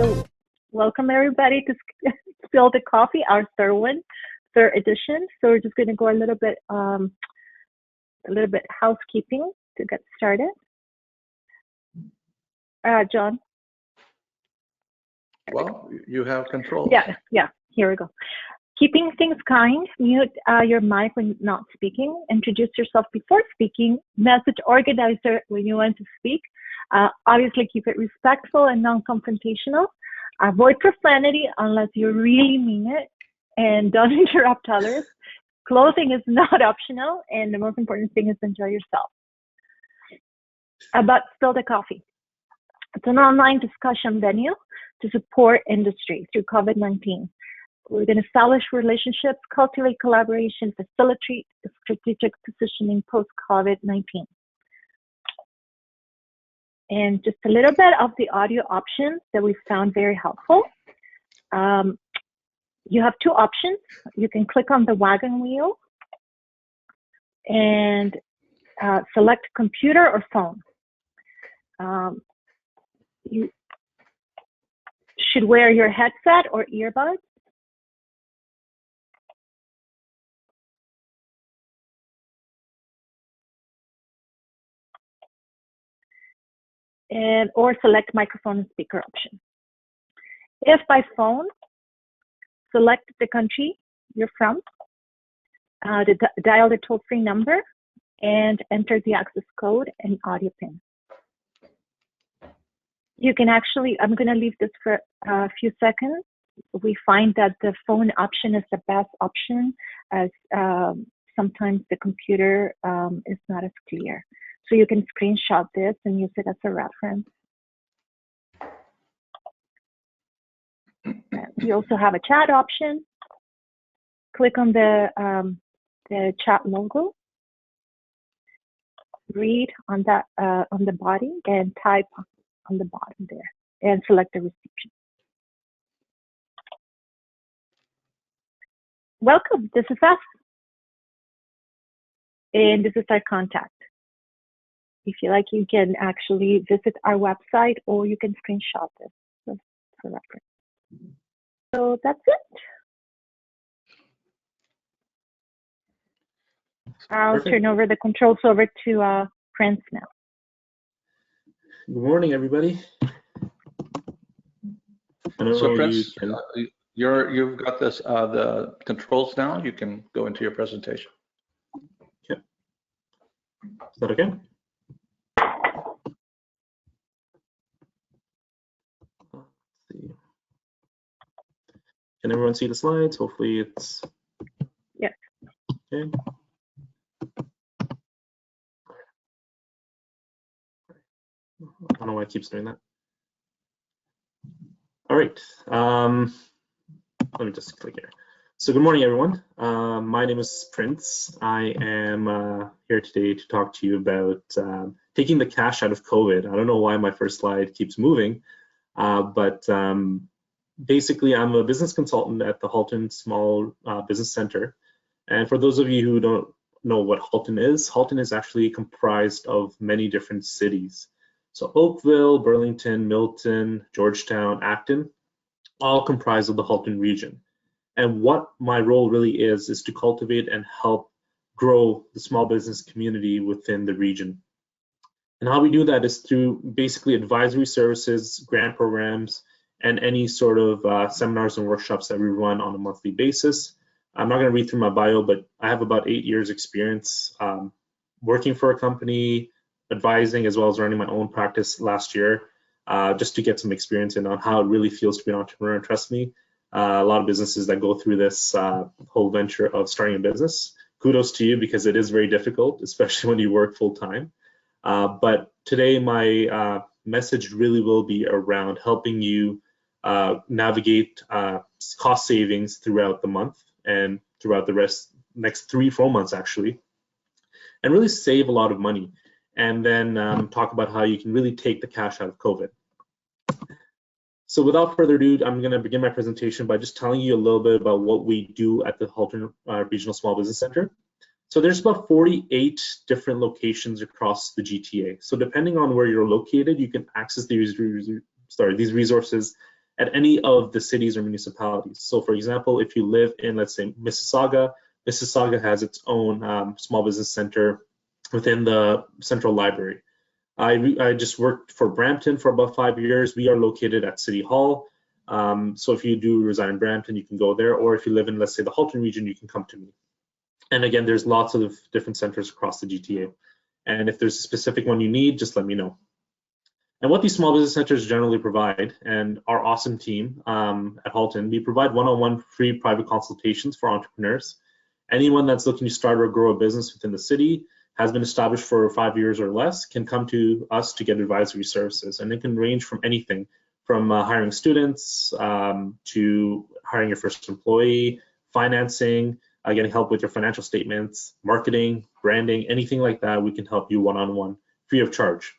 So welcome everybody to Spill the Coffee, our third edition. So we're just going to go a little bit housekeeping to get started. John. Well, you have control. Yeah. Here we go. Keeping things kind, mute your mic when not speaking, introduce yourself before speaking, message organizer when you want to speak. Obviously keep it respectful and non-confrontational. Avoid profanity unless you really mean it, and don't interrupt others. Clothing is not optional, and the most important thing is enjoy yourself. About Spill the Coffee. It's an online discussion venue to support industry through COVID-19. We're going to establish relationships, cultivate collaboration, facilitate strategic positioning post-COVID-19. And just a little bit of the audio options that we found very helpful. You have two options. You can click on the wagon wheel and select computer or phone. You should wear your headset or earbuds. Or select microphone and speaker option. If by phone, select the country you're from, dial the toll-free number, and enter the access code and audio pin. You can actually, I'm going to leave this for a few seconds. We find that the phone option is the best option, as sometimes the computer is not as clear. So you can screenshot this and use it as a reference. You also have a chat option. Click on the chat logo. Read on that on the body and type on the bottom there, and select the reception. Welcome. This is us, and this is our contact. If you like, you can actually visit our website, or you can screenshot this for reference. So that's it. I'll turn over the controls over to Prince now. Good morning, everybody. So Prince, you've got this the controls now. You can go into your presentation. Okay. Is that okay? Can everyone see the slides? Hopefully it's... Yes. Okay. I don't know why it keeps doing that. All right. Let me just click here. So good morning, everyone. My name is Prince. I am here today to talk to you about taking the cash out of COVID. I don't know why my first slide keeps moving, but basically, I'm a business consultant at the Halton Small Business Center. And for those of you who don't know what Halton is actually comprised of many different cities. So Oakville, Burlington, Milton, Georgetown, Acton, all comprise of the Halton region. And what my role really is to cultivate and help grow the small business community within the region. And how we do that is through basically advisory services, grant programs, and any sort of seminars and workshops that we run on a monthly basis. I'm not going to read through my bio, but I have about 8 years experience working for a company, advising, as well as running my own practice last year, just to get some experience in on how it really feels to be an entrepreneur. And trust me, a lot of businesses that go through this whole venture of starting a business, kudos to you, because it is very difficult, especially when you work full time. But today my message really will be around helping you navigate cost savings throughout the month and throughout the next 3-4 months actually, and really save a lot of money, and then talk about how you can really take the cash out of COVID. So without further ado, I'm going to begin my presentation by just telling you a little bit about what we do at the Halton Regional Small Business Center. So there's about 48 different locations across the GTA. So depending on where you're located, you can access these resources at any of the cities or municipalities. So for example, if you live in, let's say, Mississauga, Mississauga has its own small business center within the central library. I just worked for Brampton for about 5 years. We are located at City Hall. So if you do reside in Brampton, you can go there, or if you live in, let's say, the Halton region, you can come to me. And again, there's lots of different centers across the GTA. And if there's a specific one you need, just let me know. And what these small business centers generally provide, and our awesome team at Halton, we provide one-on-one free private consultations for entrepreneurs. Anyone that's looking to start or grow a business within the city, has been established for 5 years or less, can come to us to get advisory services. And it can range from anything from hiring students to hiring your first employee, financing, getting help with your financial statements, marketing, branding, anything like that. We can help you one-on-one, free of charge.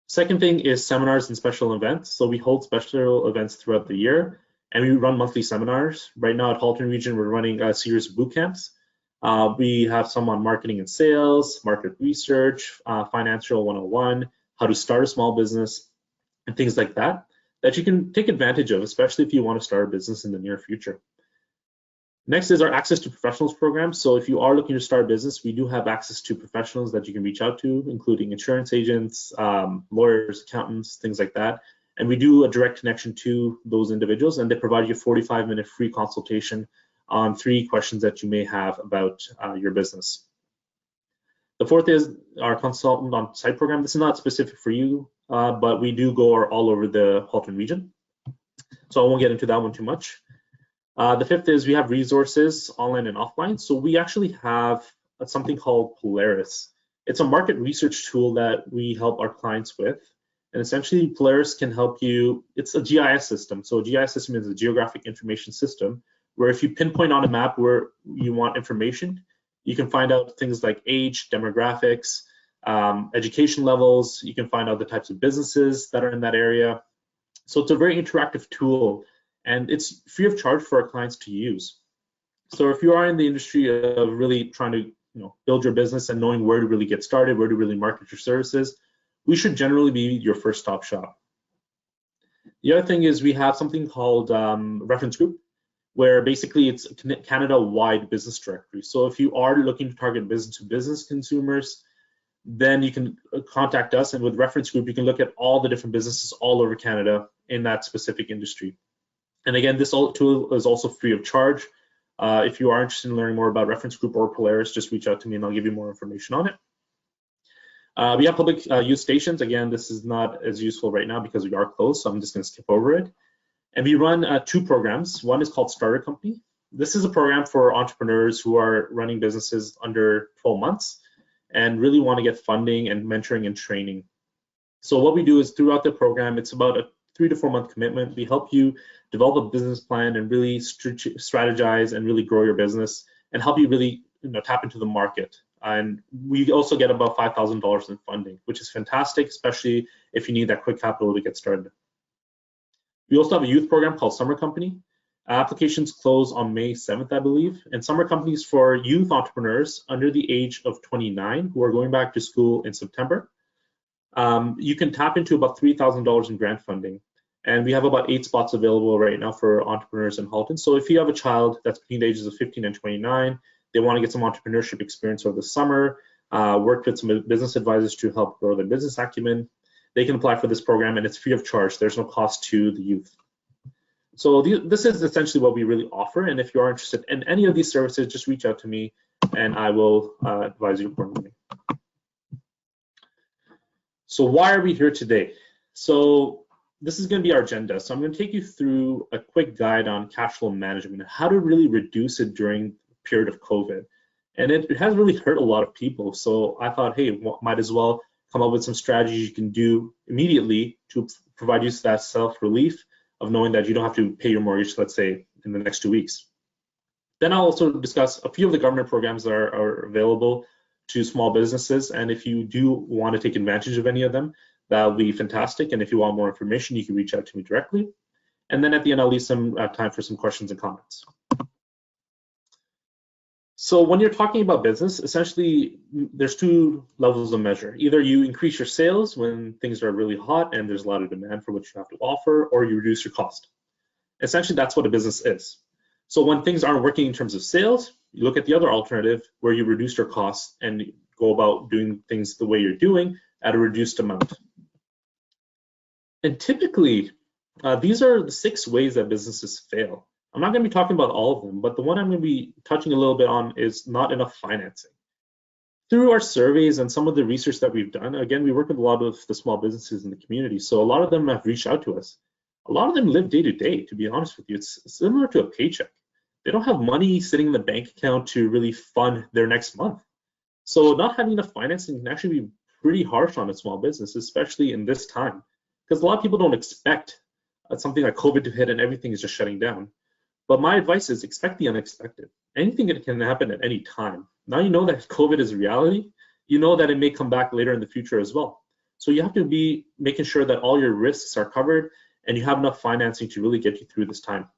Second thing is seminars and special events. So we hold special events throughout the year, and we run monthly seminars. Right now at Halton region, we're running a series of boot camps. We have some on marketing and sales, market research, financial 101, how to start a small business, and things like that, that you can take advantage of, especially if you want to start a business in the near future. Next is our access to professionals program. So if you are looking to start a business, we do have access to professionals that you can reach out to, including insurance agents, lawyers, accountants, things like that. And we do a direct connection to those individuals, and they provide you a 45-minute free consultation on 3 questions that you may have about your business. The fourth is our consultant on site program. This is not specific for you, but we do go all over the Halton region. So I won't get into that one too much. The fifth is we have resources online and offline. So we actually have something called Polaris. It's a market research tool that we help our clients with. And essentially Polaris can help you, it's a GIS system. So a GIS system is a geographic information system, where if you pinpoint on a map where you want information, you can find out things like age, demographics, education levels. You can find out the types of businesses that are in that area. So it's a very interactive tool, and it's free of charge for our clients to use. So if you are in the industry of really trying to build your business and knowing where to really get started, where to really market your services, we should generally be your first stop shop. The other thing is we have something called reference group, where basically it's a Canada-wide business directory. So if you are looking to target business-to-business consumers, then you can contact us, and with reference group, you can look at all the different businesses all over Canada in that specific industry. And again, this tool is also free of charge. If you are interested in learning more about reference group or Polaris, just reach out to me and I'll give you more information on it. We have public use stations. Again, this is not as useful right now because we are closed, so I'm just going to skip over it. And we run 2 programs. One is called Starter Company. This is a program for entrepreneurs who are running businesses under 12 months and really want to get funding and mentoring and training. So what we do is throughout the program, it's about a 3 to 4 month commitment. We help you develop a business plan and really strategize and really grow your business and help you really tap into the market. And we also get about $5,000 in funding, which is fantastic, especially if you need that quick capital to get started. We also have a youth program called Summer Company. Applications close on May 7th, I believe. And Summer Company is for youth entrepreneurs under the age of 29 who are going back to school in September. You can tap into about $3,000 in grant funding. And we have about 8 spots available right now for entrepreneurs in Halton. So if you have a child that's between the ages of 15 and 29, they want to get some entrepreneurship experience over the summer, work with some business advisors to help grow their business acumen, they can apply for this program, and it's free of charge. There's no cost to the youth. So this is essentially what we really offer. And if you are interested in any of these services, just reach out to me and I will advise you accordingly. So why are we here today? So this is going to be our agenda. So I'm going to take you through a quick guide on cash flow management and how to really reduce it during the period of COVID. And it has really hurt a lot of people. So I thought, hey, might as well come up with some strategies you can do immediately to provide you that self-relief of knowing that you don't have to pay your mortgage, let's say, in the next 2 weeks. Then I'll also discuss a few of the government programs that are available to small businesses. And if you do want to take advantage of any of them, that would be fantastic. And if you want more information, you can reach out to me directly. And then at the end, I'll leave some time for some questions and comments. So when you're talking about business, essentially there's two levels of measure. Either you increase your sales when things are really hot and there's a lot of demand for what you have to offer, or you reduce your cost. Essentially, that's what a business is. So when things aren't working in terms of sales, you look at the other alternative where you reduce your costs and go about doing things the way you're doing at a reduced amount. And typically, these are the 6 ways that businesses fail. I'm not going to be talking about all of them, but the one I'm going to be touching a little bit on is not enough financing. Through our surveys and some of the research that we've done, again, we work with a lot of the small businesses in the community, so a lot of them have reached out to us. A lot of them live day to day, to be honest with you. It's similar to a paycheck. They don't have money sitting in the bank account to really fund their next month. So not having enough financing can actually be pretty harsh on a small business, especially in this time, because a lot of people don't expect something like COVID to hit and everything is just shutting down. But my advice is expect the unexpected. Anything can happen at any time. Now you know that COVID is a reality, you know that it may come back later in the future as well. So you have to be making sure that all your risks are covered and you have enough financing to really get you through this time.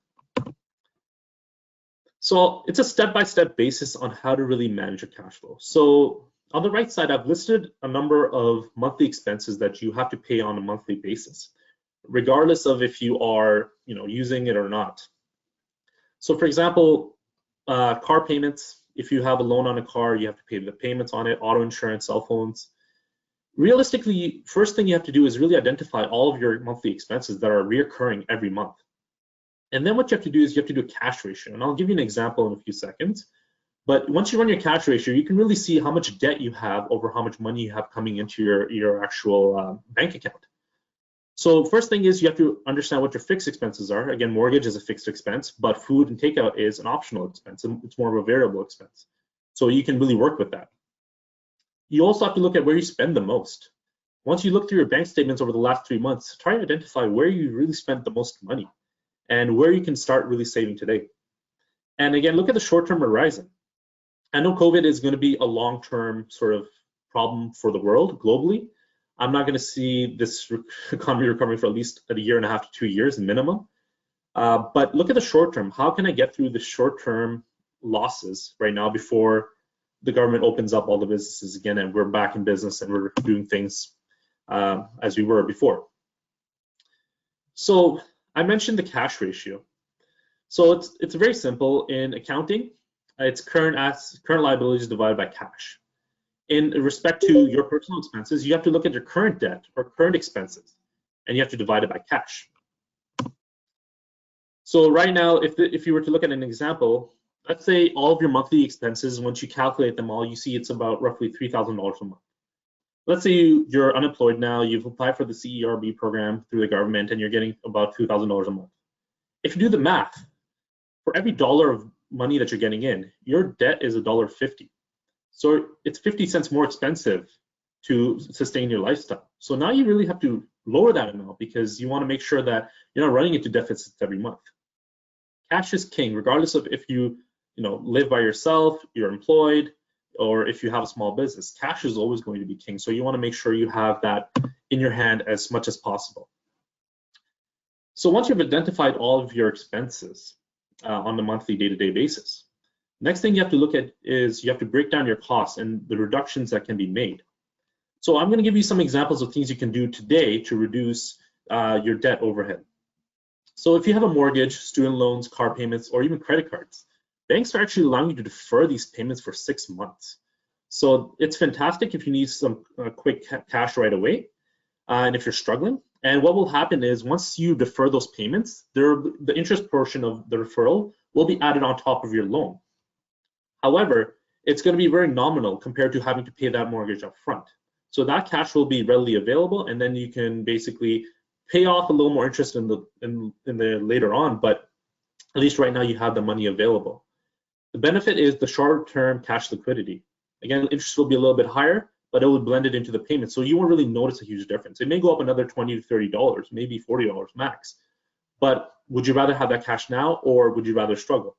So it's a step-by-step basis on how to really manage your cash flow. So on the right side, I've listed a number of monthly expenses that you have to pay on a monthly basis, regardless of if you are using it or not. So for example, car payments, if you have a loan on a car, you have to pay the payments on it, auto insurance, cell phones. Realistically, first thing you have to do is really identify all of your monthly expenses that are reoccurring every month. And then what you have to do is you have to do a cash ratio. And I'll give you an example in a few seconds. But once you run your cash ratio, you can really see how much debt you have over how much money you have coming into your actual bank account. So first thing is you have to understand what your fixed expenses are. Again, mortgage is a fixed expense, but food and takeout is an optional expense. It's more of a variable expense. So you can really work with that. You also have to look at where you spend the most. Once you look through your bank statements over the last 3 months, try to identify where you really spent the most money and where you can start really saving today. And again, look at the short-term horizon. I know COVID is going to be a long-term sort of problem for the world globally. I'm not going to see this economy recovering for at least a year and a half to 2 years minimum. But look at the short term. How can I get through the short-term losses right now before the government opens up all the businesses again and we're back in business and we're doing things as we were before? So I mentioned the cash ratio. So it's very simple in accounting. It's current liabilities divided by cash. In respect to your personal expenses, you have to look at your current debt or current expenses, and you have to divide it by cash. So right now, if you were to look at an example, let's say all of your monthly expenses, once you calculate them all, you see it's about roughly $3,000 a month. Let's say you're unemployed now, you've applied for the CERB program through the government, and you're getting about $2,000 a month. If you do the math, for every dollar of money that you're getting in, your debt is $1.50. So it's 50 cents more expensive to sustain your lifestyle. So now you really have to lower that amount because you want to make sure that you're not running into deficits every month. Cash is king, regardless of if you live by yourself, you're employed, or if you have a small business. Cash is always going to be king. So you want to make sure you have that in your hand as much as possible. So once you've identified all of your expenses on a monthly day-to-day basis, next thing you have to look at is you have to break down your costs and the reductions that can be made. So I'm going to give you some examples of things you can do today to reduce your debt overhead. So if you have a mortgage, student loans, car payments, or even credit cards, banks are actually allowing you to defer these payments for 6 months. So it's fantastic if you need some quick cash right away and if you're struggling. And what will happen is once you defer those payments, the interest portion of the referral will be added on top of your loan. However, it's going to be very nominal compared to having to pay that mortgage up front. So that cash will be readily available, and then you can basically pay off a little more interest in the later on, but at least right now you have the money available. The benefit is the short-term cash liquidity. Again, interest will be a little bit higher, but it will blend it into the payment, so you won't really notice a huge difference. It may go up another $20 to $30, maybe $40 max. But would you rather have that cash now, or would you rather struggle?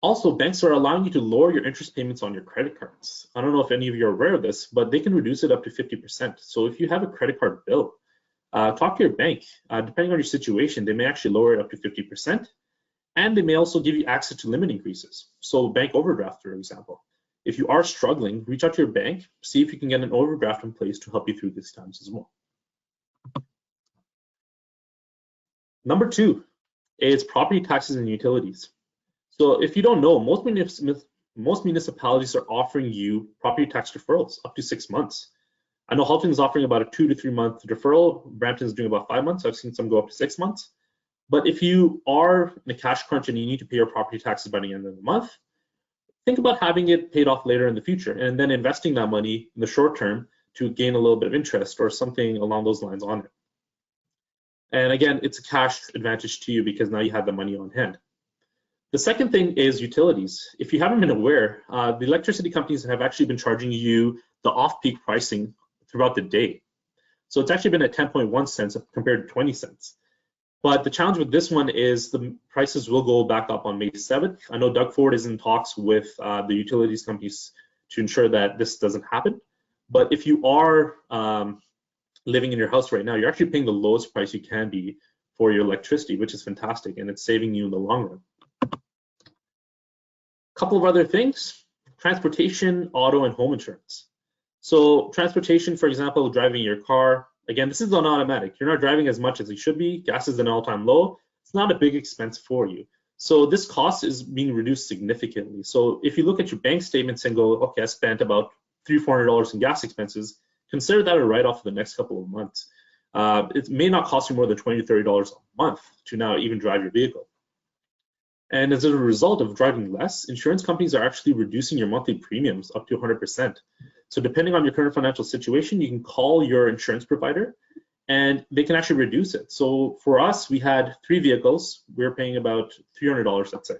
Also, banks are allowing you to lower your interest payments on your credit cards. I don't know if any of you are aware of this, but they can reduce it up to 50%. So if you have a credit card bill, talk to your bank. Depending on your situation, they may actually lower it up to 50%. And they may also give you access to limit increases. So bank overdraft, for example. If you are struggling, reach out to your bank, see if you can get an overdraft in place to help you through these times as well. Number 2 is property taxes and utilities. So if you don't know, most municipalities are offering you property tax deferrals up to 6 months. I know Halton is offering about a 2 to 3 month deferral. Brampton is doing about 5 months. I've seen some go up to 6 months. But if you are in a cash crunch and you need to pay your property taxes by the end of the month, think about having it paid off later in the future and then investing that money in the short term to gain a little bit of interest or something along those lines on it. And again, it's a cash advantage to you because now you have the money on hand. The second thing is utilities. If you haven't been aware, the electricity companies have actually been charging you the off-peak pricing throughout the day. So it's actually been at 10.1 cents compared to 20 cents. But the challenge with this one is the prices will go back up on May 7th. I know Doug Ford is in talks with the utilities companies to ensure that this doesn't happen. But if you are living in your house right now, you're actually paying the lowest price you can be for your electricity, which is fantastic, and it's saving you in the long run. A couple of other things: transportation, auto, and home insurance. So transportation, for example, driving your car. Again, this is on automatic. You're not driving as much as you should be. Gas is an all-time low. It's not a big expense for you. So this cost is being reduced significantly. So if you look at your bank statements and go, okay, I spent about $300-400 in gas expenses, consider that a write-off for the next couple of months. It may not cost you more than $20 to $30 a month to now even drive your vehicle. And as a result of driving less, insurance companies are actually reducing your monthly premiums up to 100%. So depending on your current financial situation, you can call your insurance provider and they can actually reduce it. So for us, we had 3 vehicles. We were paying about $300, let's say.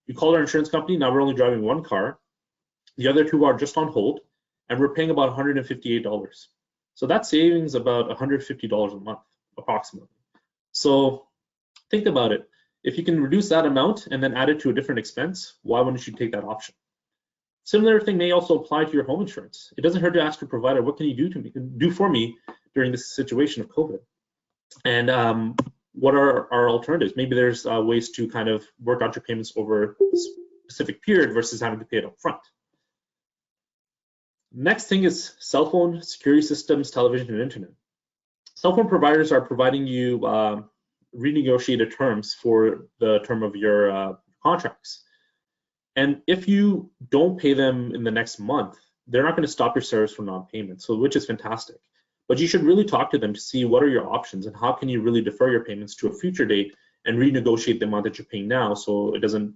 You call our insurance company, now we're only driving 1 car. The other 2 are just on hold, and we're paying about $158. So that savings about $150 a month, approximately. So think about it. If you can reduce that amount and then add it to a different expense, why wouldn't you take that option? Similar thing may also apply to your home insurance. It doesn't hurt to ask your provider, what can you do for me during this situation of COVID? And what are our alternatives? Maybe there's ways to kind of work out your payments over a specific period versus having to pay it up front. Next thing is cell phone, security systems, television, and internet. Cell phone providers are providing you renegotiated terms for the term of your contracts. And if you don't pay them in the next month, they're not going to stop your service for non-payment, so which is fantastic. But you should really talk to them to see what are your options and how can you really defer your payments to a future date and renegotiate the amount that you're paying now so it doesn't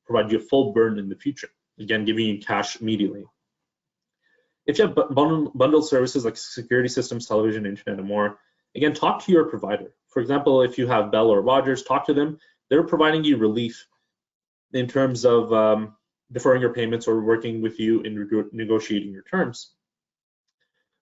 provide you a full burden in the future, again, giving you cash immediately. If you have bundled services like security systems, television, internet, and more, again, talk to your provider. For example, if you have Bell or Rogers, talk to them. They're providing you relief in terms of deferring your payments or working with you in negotiating your terms.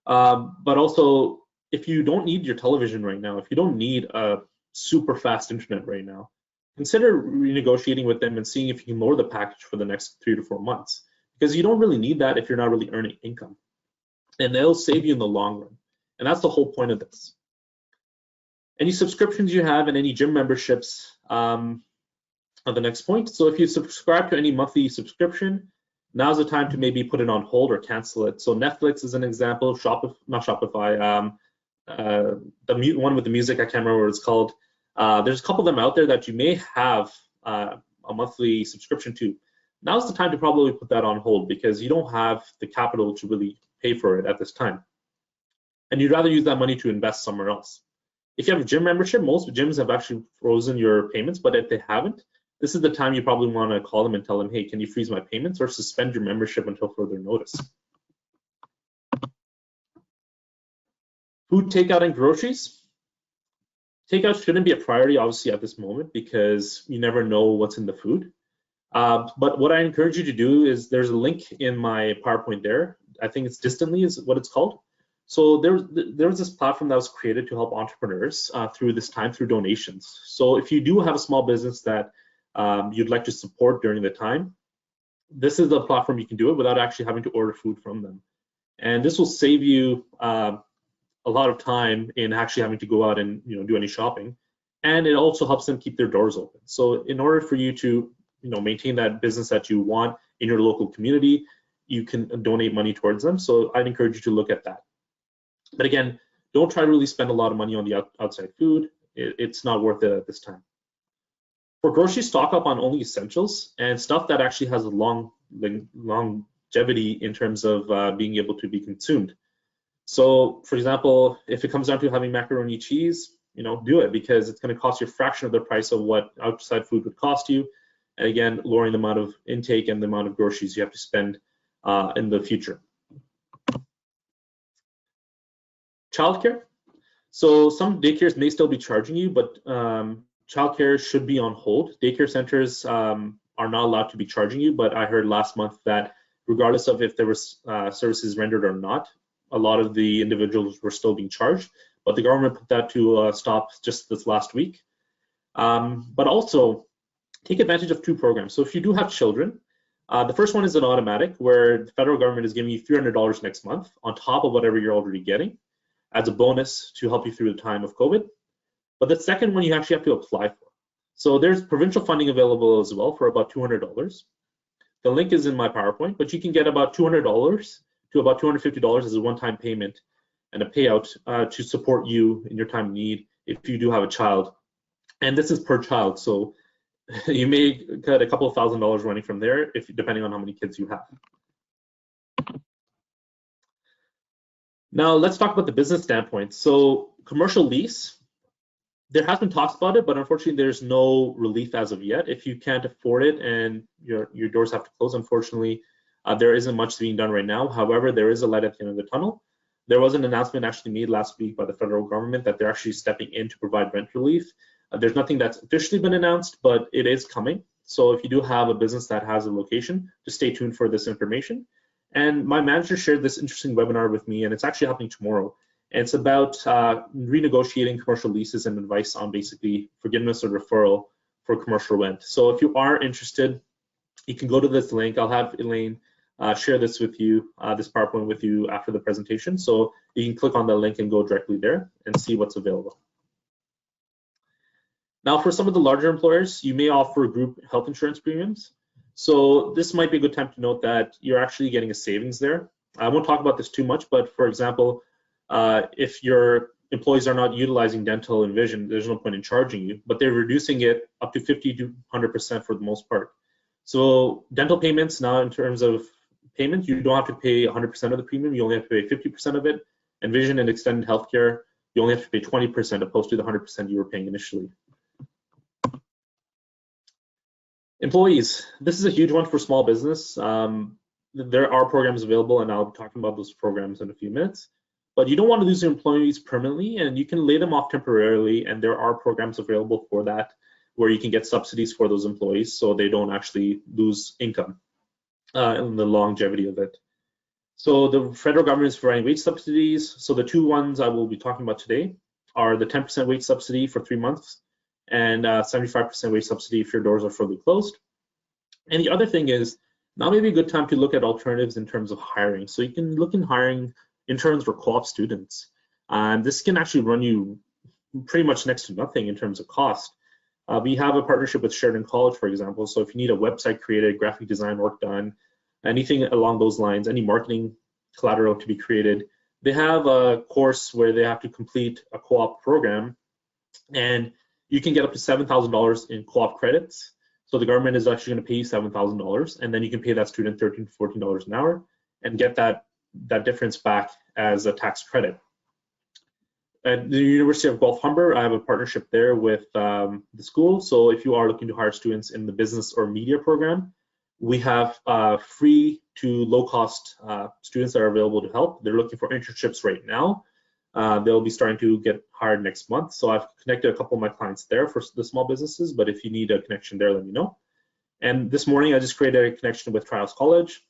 But also, if you don't need your television right now, if you don't need a super fast internet right now, consider renegotiating with them and seeing if you can lower the package for the next 3 to 4 months, because you don't really need that if you're not really earning income. And they'll save you in the long run. And that's the whole point of this. Any subscriptions you have and any gym memberships are the next point. So if you subscribe to any monthly subscription, now's the time to maybe put it on hold or cancel it. So Netflix is an example, not Shopify, the one with the music, I can't remember what it's called. There's a couple of them out there that you may have a monthly subscription to. Now's the time to probably put that on hold because you don't have the capital to really pay for it at this time. And you'd rather use that money to invest somewhere else. If you have a gym membership, most gyms have actually frozen your payments, but if they haven't, this is the time you probably want to call them and tell them, hey, can you freeze my payments or suspend your membership until further notice? Food takeout and groceries. Takeout shouldn't be a priority, obviously, at this moment because you never know what's in the food. But what I encourage you to do is there's a link in my PowerPoint there. I think it's Distantly is what it's called. So there was this platform that was created to help entrepreneurs through this time through donations. So if you do have a small business that you'd like to support during the time, this is the platform you can do it without actually having to order food from them. And this will save you a lot of time in actually having to go out and do any shopping. and it also helps them keep their doors open. So in order for you to maintain that business that you want in your local community, you can donate money towards them. So I'd encourage you to look at that. But again, don't try to really spend a lot of money on the outside food. It's not worth it at this time. For groceries, stock up on only essentials and stuff that actually has a longevity in terms of being able to be consumed. So for example, if it comes down to having macaroni cheese, do it, because it's going to cost you a fraction of the price of what outside food would cost you. And again, lowering the amount of intake and the amount of groceries you have to spend in the future. Childcare. So some daycares may still be charging you, but childcare should be on hold. Daycare centers are not allowed to be charging you, but I heard last month that regardless of if there was services rendered or not, a lot of the individuals were still being charged, but the government put that to stop just this last week. But also take advantage of 2 programs. So if you do have children, the first one is an automatic, where the federal government is giving you $300 next month on top of whatever you're already getting as a bonus to help you through the time of COVID. But the second one you actually have to apply for. So there's provincial funding available as well for about $200. The link is in my PowerPoint, but you can get about $200 to about $250 as a one-time payment and a payout to support you in your time of need if you do have a child. And this is per child, so you may cut a couple of $1,000s running from there, depending on how many kids you have. Now let's talk about the business standpoint. So commercial lease, there has been talks about it, but unfortunately there's no relief as of yet. If you can't afford it and your doors have to close, unfortunately, there isn't much being done right now. However, there is a light at the end of the tunnel. There was an announcement actually made last week by the federal government that they're actually stepping in to provide rent relief. There's nothing that's officially been announced, but it is coming. So if you do have a business that has a location, just stay tuned for this information. And my manager shared this interesting webinar with me, and it's actually happening tomorrow. And it's about renegotiating commercial leases and advice on basically forgiveness or deferral for commercial rent. So if you are interested, you can go to this link. I'll have Elaine share this with you, this PowerPoint with you after the presentation. So you can click on the link and go directly there and see what's available. Now, for some of the larger employers, you may offer group health insurance premiums. So this might be a good time to note that you're actually getting a savings there. I won't talk about this too much, but for example, if your employees are not utilizing dental and vision, there's no point in charging you, but they're reducing it up to 50 to 100% for the most part. So dental payments now, in terms of payment, you don't have to pay 100% of the premium, you only have to pay 50% of it. And vision and extended healthcare, you only have to pay 20% opposed to the 100% you were paying initially. Employees, this is a huge one for small business. There are programs available, and I'll be talking about those programs in a few minutes. But you don't want to lose your employees permanently, and you can lay them off temporarily, and there are programs available for that, where you can get subsidies for those employees so they don't actually lose income in the longevity of it. So the federal government is providing wage subsidies. So the 2 ones I will be talking about today are the 10% wage subsidy for 3 months and 75% wage subsidy if your doors are fully closed. And the other thing is, now may be a good time to look at alternatives in terms of hiring. So you can look in hiring interns for co-op students. This can actually run you pretty much next to nothing in terms of cost. We have a partnership with Sheridan College, for example. So if you need a website created, graphic design work done, anything along those lines, any marketing collateral to be created, they have a course where they have to complete a co-op program, and you can get up to $7,000 in co-op credits. So the government is actually going to pay you $7,000, and then you can pay that student $13 to $14 an hour and get that difference back as a tax credit. At the University of Guelph Humber, I have a partnership there with the school. So if you are looking to hire students in the business or media program, we have free to low-cost students that are available to help. They're looking for internships right now. They'll be starting to get hired next month. So I've connected a couple of my clients there for the small businesses, but if you need a connection there, let me know. And this morning, I just created a connection with Trials College,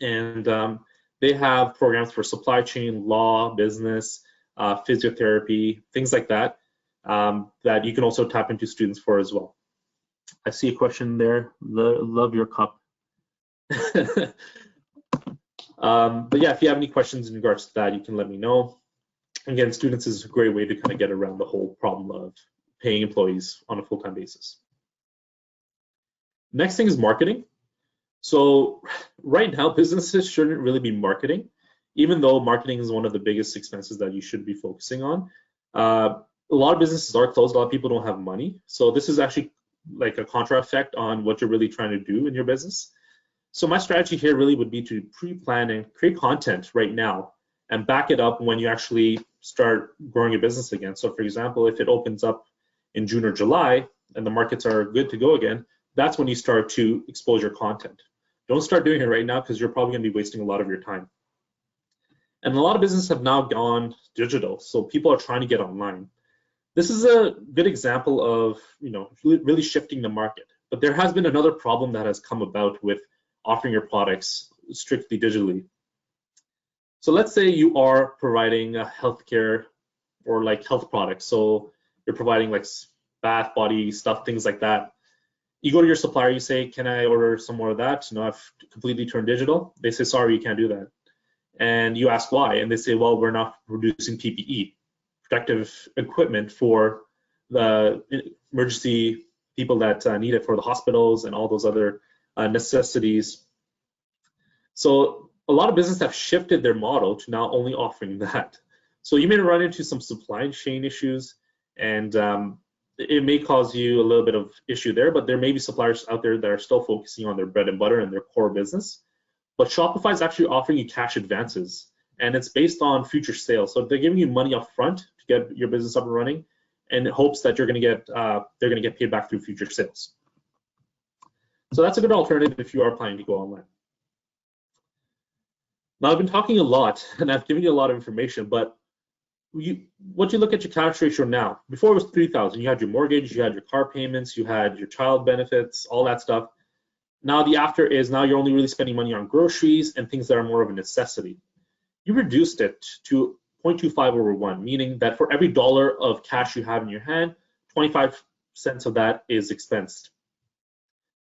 and they have programs for supply chain, law, business, physiotherapy, things like that, that you can also tap into students for as well. I see a question there. Love your cup. But yeah, if you have any questions in regards to that, you can let me know. Again, students is a great way to kind of get around the whole problem of paying employees on a full-time basis. Next thing is marketing. So right now, businesses shouldn't really be marketing, even though marketing is one of the biggest expenses that you should be focusing on. A lot of businesses are closed. A lot of people don't have money. So this is actually like a contra effect on what you're really trying to do in your business. So my strategy here really would be to pre-plan and create content right now and back it up when you actually start growing your business again. So for example, if it opens up in June or July and the markets are good to go again, that's when you start to expose your content. Don't start doing it right now because you're probably going to be wasting a lot of your time. And a lot of businesses have now gone digital, so people are trying to get online. This is a good example of, really shifting the market. But there has been another problem that has come about with offering your products strictly digitally. So let's say you are providing a healthcare or like health products. So you're providing like bath, body stuff, things like that. You go to your supplier, you say, can I order some more of that? I've completely turned digital. They say, sorry, you can't do that. And you ask why, and they say, well, we're not producing PPE, protective equipment for the emergency people that need it for the hospitals and all those other necessities. So a lot of businesses have shifted their model to now only offering that. So you may run into some supply chain issues, and it may cause you a little bit of issue there, but there may be suppliers out there that are still focusing on their bread and butter and their core business. But Shopify is actually offering you cash advances, and it's based on future sales. So they're giving you money up front to get your business up and running, and in hopes that you're going to get they're going to get paid back through future sales. So that's a good alternative if you are planning to go online. Now I've been talking a lot, and I've given you a lot of information, but once you look at your cash ratio now, before it was 3,000, you had your mortgage, you had your car payments, you had your child benefits, all that stuff. Now the after is now you're only really spending money on groceries and things that are more of a necessity. You reduced it to 0.25/1, meaning that for every dollar of cash you have in your hand, 25 cents of that is expensed.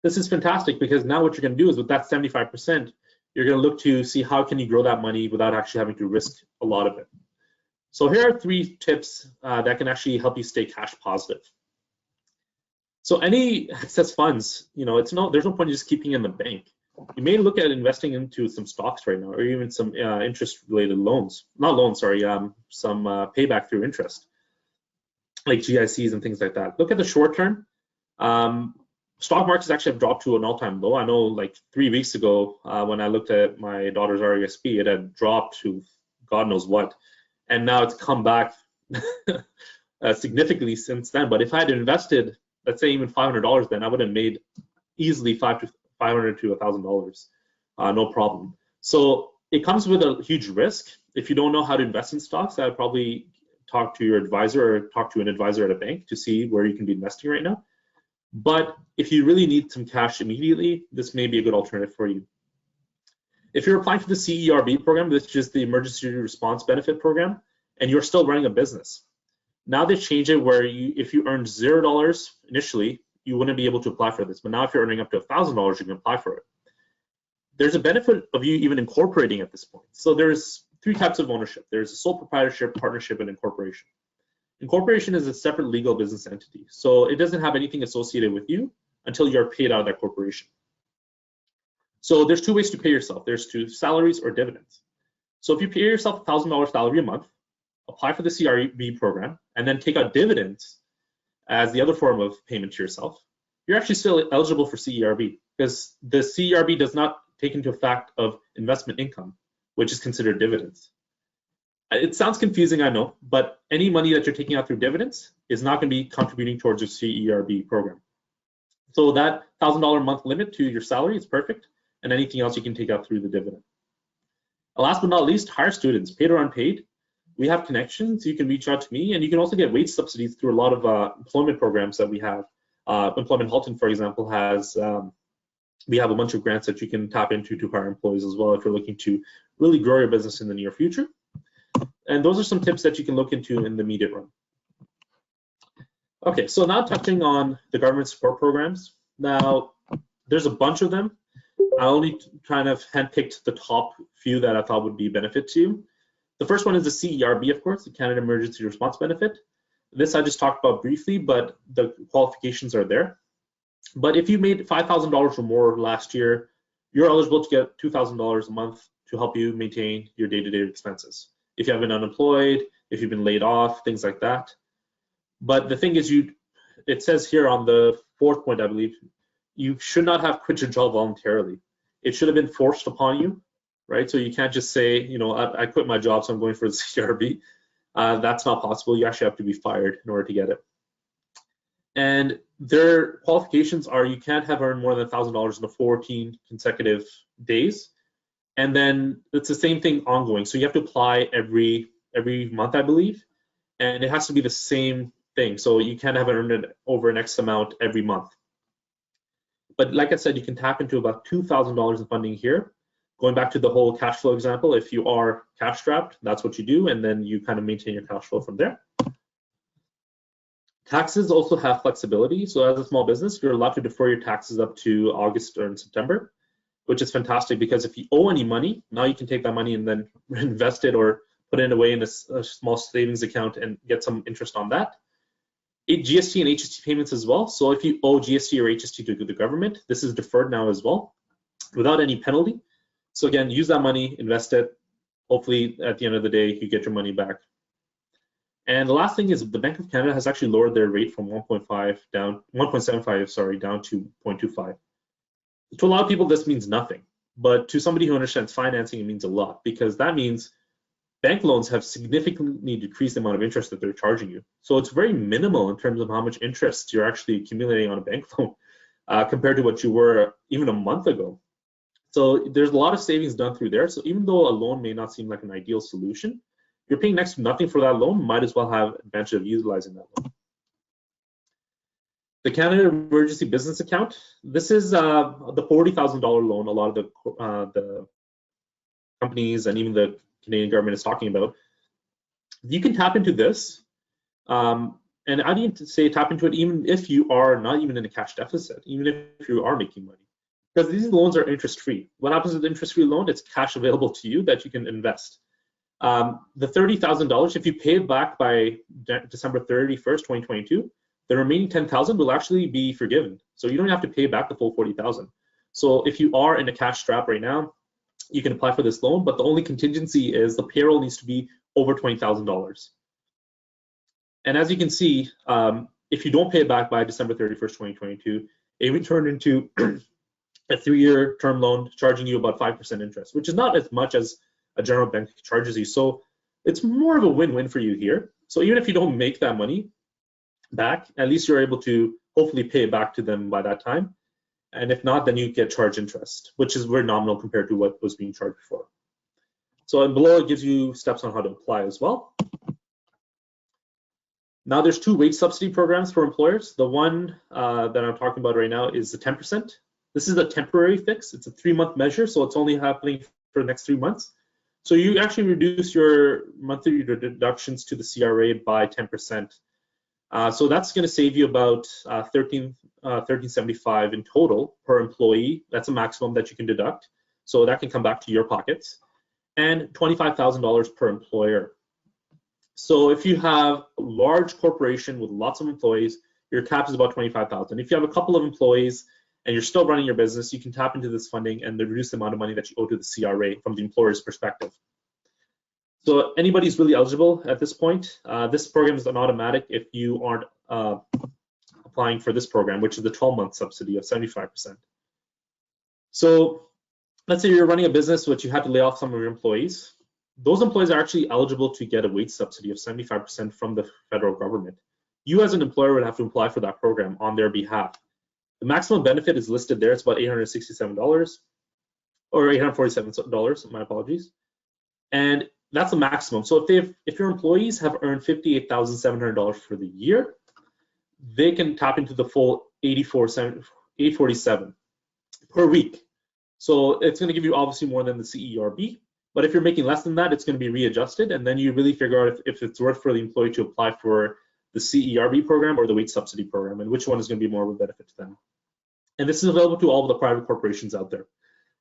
This is fantastic because now what you're going to do is with that 75%, you're going to look to see how can you grow that money without actually having to risk a lot of it. So here are 3 tips that can actually help you stay cash positive. So any excess funds, there's no point in just keeping in the bank. You may look at investing into some stocks right now, or even some interest-related loans. Not loans, sorry, some payback through interest, like GICs and things like that. Look at the short term. Stock markets actually have dropped to an all-time low. I know like 3 weeks ago when I looked at my daughter's RESP, it had dropped to God knows what. And now it's come back significantly since then. But if I had invested, let's say even $500 then, I would have made easily $500 to $1,000, no problem. So it comes with a huge risk. If you don't know how to invest in stocks, I'd probably talk to your advisor or talk to an advisor at a bank to see where you can be investing right now. But if you really need some cash immediately, this may be a good alternative for you. If you're applying for the CERB program, this is just the Emergency Response Benefit Program, and you're still running a business. Now they change it where if you earned $0 initially, you wouldn't be able to apply for this. But now if you're earning up to $1,000, you can apply for it. There's a benefit of you even incorporating at this point. So there's 3 types of ownership. There's a sole proprietorship, partnership, and incorporation. Incorporation is a separate legal business entity. So it doesn't have anything associated with you until you're paid out of that corporation. So there's 2 ways to pay yourself. There's 2 salaries or dividends. So if you pay yourself a $1,000 salary a month, apply for the CRB program, and then take out dividends as the other form of payment to yourself, you're actually still eligible for CERB because the CERB does not take into effect of investment income, which is considered dividends. It sounds confusing, I know, but any money that you're taking out through dividends is not going to be contributing towards your CERB program. So that $1,000 a month limit to your salary is perfect, and anything else you can take out through the dividend. Last but not least, hire students, paid or unpaid. We have connections. You can reach out to me, and you can also get wage subsidies through a lot of employment programs that we have. Employment Halton, for example, has we have a bunch of grants that you can tap into to hire employees as well if you're looking to really grow your business in the near future. And those are some tips that you can look into in the immediate run. Okay, so now touching on the government support programs. Now, there's a bunch of them. I only kind of handpicked the top few that I thought would be a benefit to you. The first one is the CERB, of course, the Canada Emergency Response Benefit. This I just talked about briefly, but the qualifications are there. But if you made $5,000 or more last year, you're eligible to get $2,000 a month to help you maintain your day-to-day expenses. If you have been unemployed, if you've been laid off, things like that. But the thing is, it says here on the 4th point, I believe, you should not have quit your job voluntarily. It should have been forced upon you, right? So you can't just say, you know, I quit my job, so I'm going for the CRB. That's not possible. You actually have to be fired in order to get it. And their qualifications are you can't have earned more than $1,000 in the 14 consecutive days. And then it's the same thing ongoing. So you have to apply every month, I believe. And it has to be the same thing. So you can't have earned it over an X amount every month. But like I said, you can tap into about $2,000 in funding here. Going back to the whole cash flow example, if you are cash strapped, that's what you do. And then you kind of maintain your cash flow from there. Taxes also have flexibility. So as a small business, you're allowed to defer your taxes up to August or in September, which is fantastic because if you owe any money, now you can take that money and then invest it or put it away in a small savings account and get some interest on that. GST and HST payments as well. So if you owe GST or HST to the government, this is deferred now as well without any penalty. So again, use that money, invest it. Hopefully at the end of the day, you get your money back. And the last thing is the Bank of Canada has actually lowered their rate from 1.75 down to 0.25. To a lot of people, this means nothing. But to somebody who understands financing, it means a lot because that means bank loans have significantly decreased the amount of interest that they're charging you. So it's very minimal in terms of how much interest you're actually accumulating on a bank loan compared to what you were even a month ago. So there's a lot of savings done through there. So even though a loan may not seem like an ideal solution, you're paying next to nothing for that loan, might as well have advantage of utilizing that loan. The Canada Emergency Business Account, this is the $40,000 loan a lot of the companies and even the Canadian government is talking about. You can tap into this, and I need to say tap into it even if you are not even in a cash deficit, even if you are making money, because these loans are interest-free. What happens with the interest-free loan? It's cash available to you that you can invest. The $30,000, if you pay it back by December 31st, 2022, the remaining $10,000 will actually be forgiven. So you don't have to pay back the full $40,000. So if you are in a cash strap right now, you can apply for this loan, but the only contingency is the payroll needs to be over $20,000. And as you can see, if you don't pay it back by December 31st, 2022, it will turn into a 3-year term loan charging you about 5% interest, which is not as much as a general bank charges you. So it's more of a win-win for you here. So even if you don't make that money back, at least you're able to hopefully pay it back to them by that time. And if not, then you get charged interest, which is very nominal compared to what was being charged before. So below it gives you steps on how to apply as well. Now there's 2 wage subsidy programs for employers. The one that I'm talking about right now is the 10%. This is a temporary fix. It's a 3-month measure, so it's only happening for the next 3 months. So you actually reduce your monthly deductions to the CRA by 10%. So that's going to save you about $13.75 in total per employee. That's a maximum that you can deduct. So that can come back to your pockets. And $25,000 per employer. So if you have a large corporation with lots of employees, your cap is about $25,000. If you have a couple of employees and you're still running your business, you can tap into this funding and reduce the amount of money that you owe to the CRA from the employer's perspective. So anybody's really eligible at this point. This program is an automatic if you aren't applying for this program, which is the 12-month subsidy of 75%. So let's say you're running a business which you had to lay off some of your employees. Those employees are actually eligible to get a wage subsidy of 75% from the federal government. You as an employer would have to apply for that program on their behalf. The maximum benefit is listed there. It's about $867 or $847, my apologies. And that's the maximum. So if your employees have earned $58,700 for the year, they can tap into the full $847 per week. So it's going to give you obviously more than the CERB. But if you're making less than that, it's going to be readjusted, and then you really figure out if it's worth for the employee to apply for the CERB program or the wage subsidy program, and which one is going to be more of a benefit to them. And this is available to all of the private corporations out there.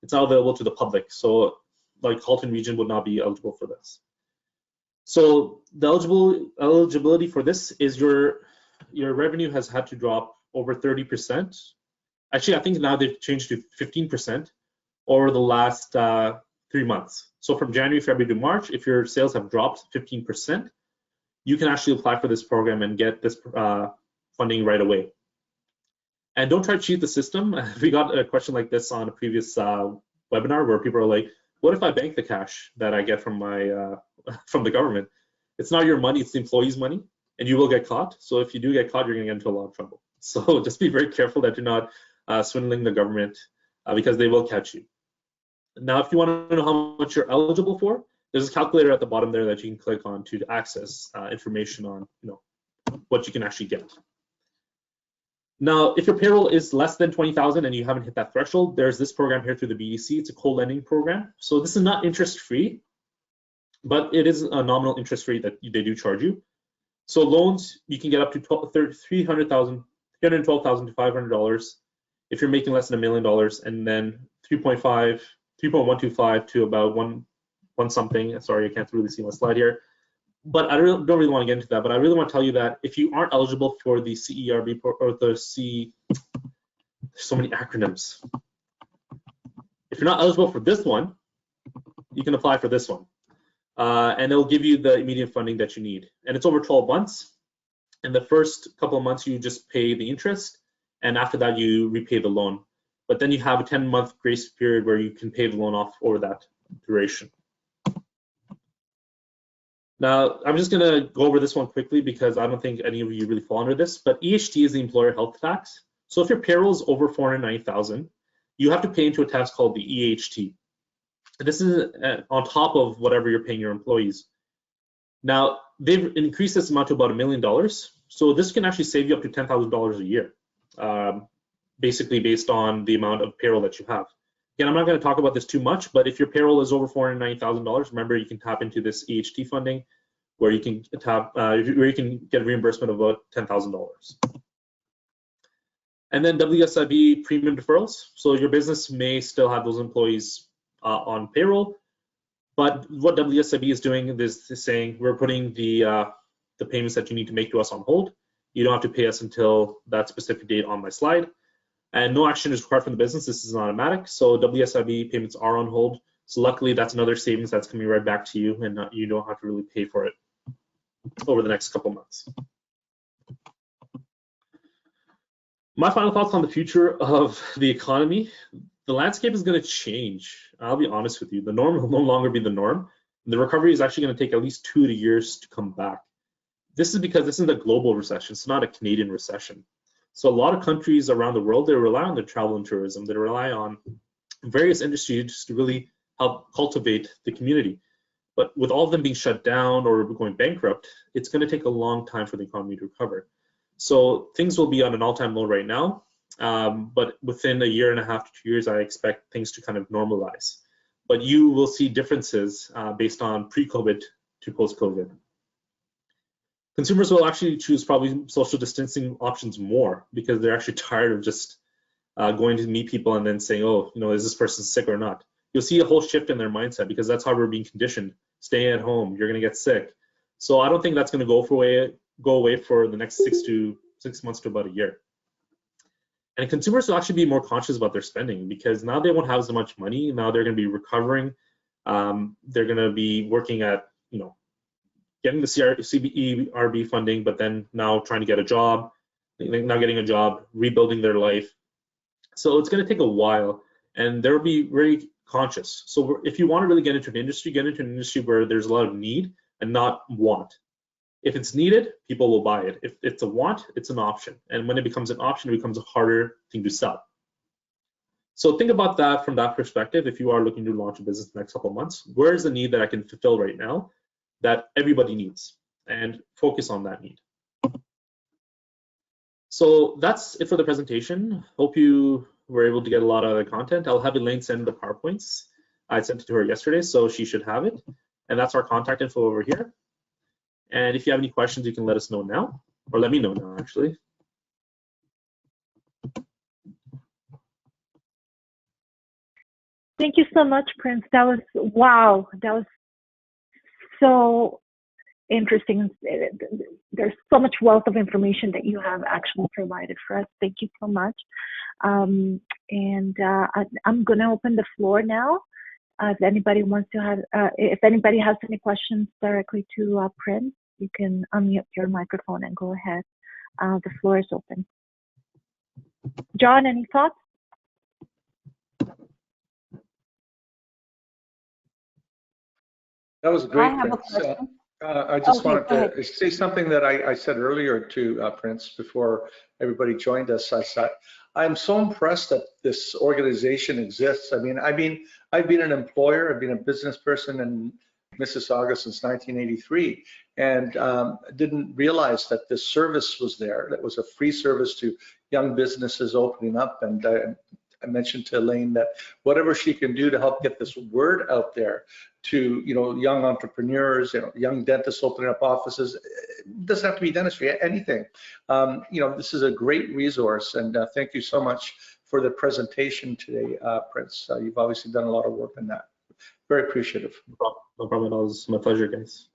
It's not available to the public, so like Halton region would not be eligible for this. So the eligibility for this is your revenue has had to drop over 30%. Actually, I think now they've changed to 15% over the last 3 months. So from January, February to March, if your sales have dropped 15%, you can actually apply for this program and get this funding right away. And don't try to cheat the system. We got a question like this on a previous webinar where people are like, what if I bank the cash that I get from my from the government? It's not your money, it's the employee's money, and you will get caught. So if you do get caught, you're gonna get into a lot of trouble. So just be very careful that you're not swindling the government because they will catch you. Now, if you want to know how much you're eligible for, there's a calculator at the bottom there that you can click on to access information on what you can actually get. Now, if your payroll is less than 20,000 and you haven't hit that threshold, there's this program here through the BDC. It's a co-lending program. So this is not interest-free, but it is a nominal interest rate that they do charge you. So loans, you can get up to $312,000 to $500 if you're making less than $1 million, and then 3.125 to about one something. Sorry, I can't really see my slide here. But I don't really want to get into that, but I really want to tell you that if you aren't eligible for the CERB or the so many acronyms. If you're not eligible for this one, you can apply for this one. And it'll give you the immediate funding that you need. And it's over 12 months. And the first couple of months, you just pay the interest. And after that, you repay the loan. But then you have a 10-month grace period where you can pay the loan off over that duration. Now, I'm just going to go over this one quickly because I don't think any of you really fall under this, but EHT is the employer health tax. So if your payroll is over $490,000, you have to pay into a tax called the EHT. This is on top of whatever you're paying your employees. Now, they've increased this amount to about $1 million. So this can actually save you up to $10,000 a year, basically based on the amount of payroll that you have. Again, I'm not going to talk about this too much, but if your payroll is over $490,000, remember you can tap into this EHT funding, where you can get reimbursement of about $10,000. And then WSIB premium deferrals. So your business may still have those employees on payroll, but what WSIB is doing is saying we're putting the payments that you need to make to us on hold. You don't have to pay us until that specific date on my slide. And no action is required from the business. This is automatic. So WSIB payments are on hold. So luckily, that's another savings that's coming right back to you, and you don't have to really pay for it over the next couple months. My final thoughts on the future of the economy. The landscape is going to change. I'll be honest with you. The norm will no longer be the norm. The recovery is actually going to take at least 2 years to come back. This is because this isn't a global recession. It's not a Canadian recession. So a lot of countries around the world, they rely on their travel and tourism. They rely on various industries to really help cultivate the community. But with all of them being shut down or going bankrupt, it's going to take a long time for the economy to recover. So things will be on an all-time low right now. But within 1.5 to 2 years, I expect things to kind of normalize. But you will see differences based on pre-COVID to post-COVID. Consumers will actually choose probably social distancing options more because they're actually tired of just going to meet people and then saying, oh, is this person sick or not? You'll see a whole shift in their mindset because that's how we're being conditioned. Stay at home, you're going to get sick. So I don't think that's going to go away for the next 6 months to about a year. And consumers will actually be more conscious about their spending because now they won't have as much money. Now they're going to be recovering. They're going to be working at, getting the CERB funding, but then now trying to get a job, now getting a job, rebuilding their life. So it's going to take a while, and they'll be very conscious. So if you want to really get into an industry where there's a lot of need and not want. If it's needed, people will buy it. If it's a want, it's an option. And when it becomes an option, it becomes a harder thing to sell. So think about that from that perspective. If you are looking to launch a business in the next couple of months, where is the need that I can fulfill right now that everybody needs, and focus on that need. So that's it for the presentation. Hope you were able to get a lot of the content. I'll have Elaine send the PowerPoints. I sent it to her yesterday, so she should have it. And that's our contact info over here. And if you have any questions, you can let us know now, or let me know now, actually. Thank you so much, Prince. That was, wow, that was so interesting. There's so much wealth of information that you have actually provided for us. Thank you so much. I'm going to open the floor now. If anybody wants to have, if anybody has any questions directly to Prince, you can unmute your microphone and go ahead. The floor is open. John, any thoughts? That was great, I have a Prince. question. I just Okay, wanted to say something that I said earlier to Prince before everybody joined us. I said, I'm so impressed that this organization exists. I've been an employer, I've been a business person in Mississauga since 1983, and didn't realize that this service was there. That was a free service to young businesses opening up. And I mentioned to Elaine that whatever she can do to help get this word out there to young entrepreneurs, young dentists opening up offices. It doesn't have to be dentistry, anything. This is a great resource, and thank you so much for the presentation today, Prince. You've obviously done a lot of work on that. Very appreciative. No problem at all. It's my pleasure, guys.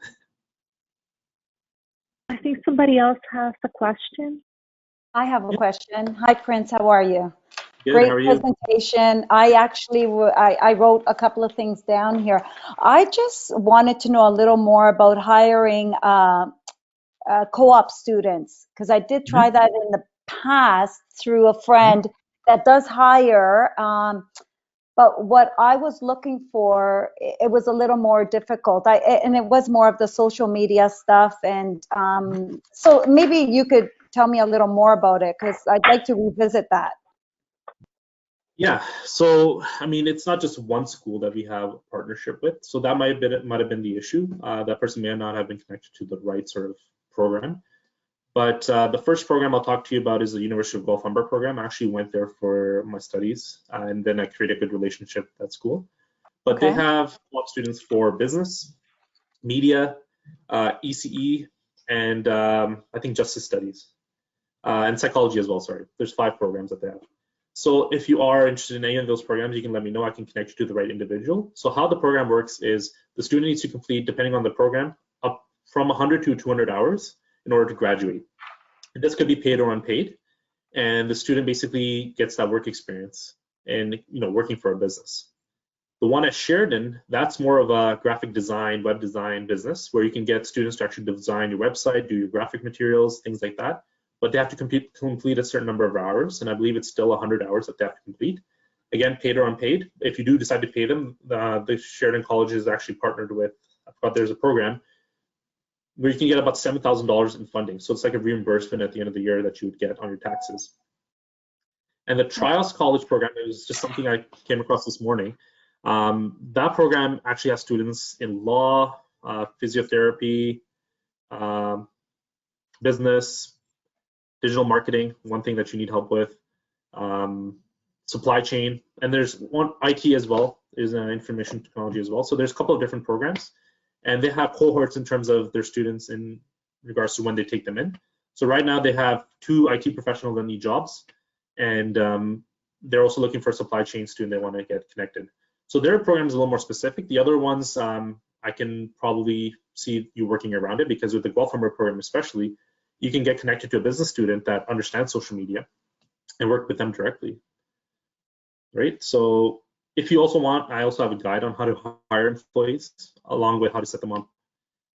I think somebody else has a question. I have a question. Hi, Prince. How are you? Good, Great how are you? presentation. I actually I wrote a couple of things down here. I just wanted to know a little more about hiring co-op students, because I did try that in the past through a friend that does hire. But what I was looking for, it was a little more difficult. And it was more of the social media stuff. And so maybe you could tell me a little more about it, because I'd like to revisit that. Yeah, so it's not just one school that we have a partnership with, so that might have been the issue. That person may not have been connected to the right sort of program. But the first program I'll talk to you about is the University of Guelph Humber program. I actually went there for my studies, and then I created a good relationship at that school. But They have co-op students for business, media, ECE, and I think justice studies, and psychology as well. Sorry, there's 5 programs that they have. So if you are interested in any of those programs, you can let me know. I can connect you to the right individual. So how the program works is the student needs to complete, depending on the program, up from 100 to 200 hours in order to graduate. And this could be paid or unpaid. And the student basically gets that work experience and working for a business. The one at Sheridan, that's more of a graphic design, web design business, where you can get students to actually design your website, do your graphic materials, things like that. But they have to complete a certain number of hours, and I believe it's still 100 hours that they have to complete. Again, paid or unpaid. If you do decide to pay them, the Sheridan College is actually partnered with, there's a program where you can get about $7,000 in funding. So it's like a reimbursement at the end of the year that you would get on your taxes. And the Trials College program is just something I came across this morning. That program actually has students in law, physiotherapy, business, digital marketing, one thing that you need help with, supply chain, and there's one IT as well, is information technology as well. So there's a couple of different programs, and they have cohorts in terms of their students in regards to when they take them in. So right now they have 2 IT professionals that need jobs, and they're also looking for a supply chain student they want to get connected. So their program is a little more specific. The other ones, I can probably see you working around it, because with the Guelph Humber program especially, you can get connected to a business student that understands social media and work with them directly, right? So if you also want, I also have a guide on how to hire employees, along with how to set them up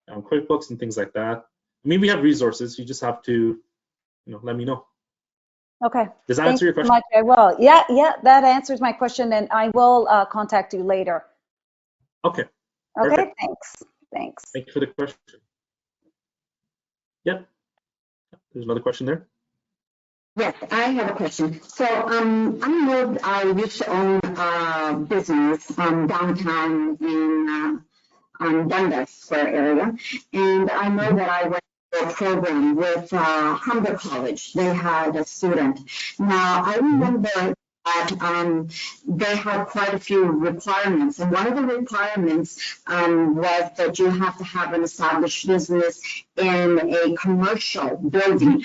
on QuickBooks and things like that. We have resources. You just have to, let me know. Okay. Does that answer your question? Thank you so much. I will. Yeah, that answers my question, and I will contact you later. Okay. Okay, Perfect. Thanks. Thank you for the question. Yep. There's another question there. Yes, I have a question. So I used to own a business downtown in Dundas Square area, and I know that I went to a program with Humber College. They had a student. Now I remember that they had quite a few requirements, and one of the requirements was that you have to have an established business in a commercial building.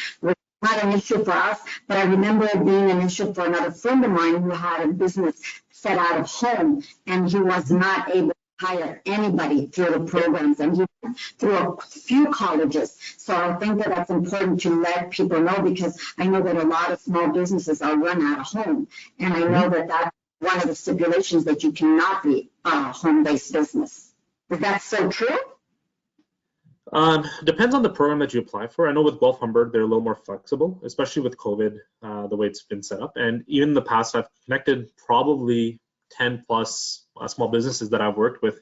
Not an issue for us, but I remember it being an issue for another friend of mine who had a business set out of home, and he was not able hire anybody through the programs and even through a few colleges. So I think that that's important to let people know, because I know that a lot of small businesses are run out of home. And I know that that's one of the stipulations, that you cannot be a home-based business. Is that so true? Depends on the program that you apply for. I know with Guelph Humber, they're a little more flexible, especially with COVID, the way it's been set up. And even in the past, I've connected probably 10 plus small businesses that I've worked with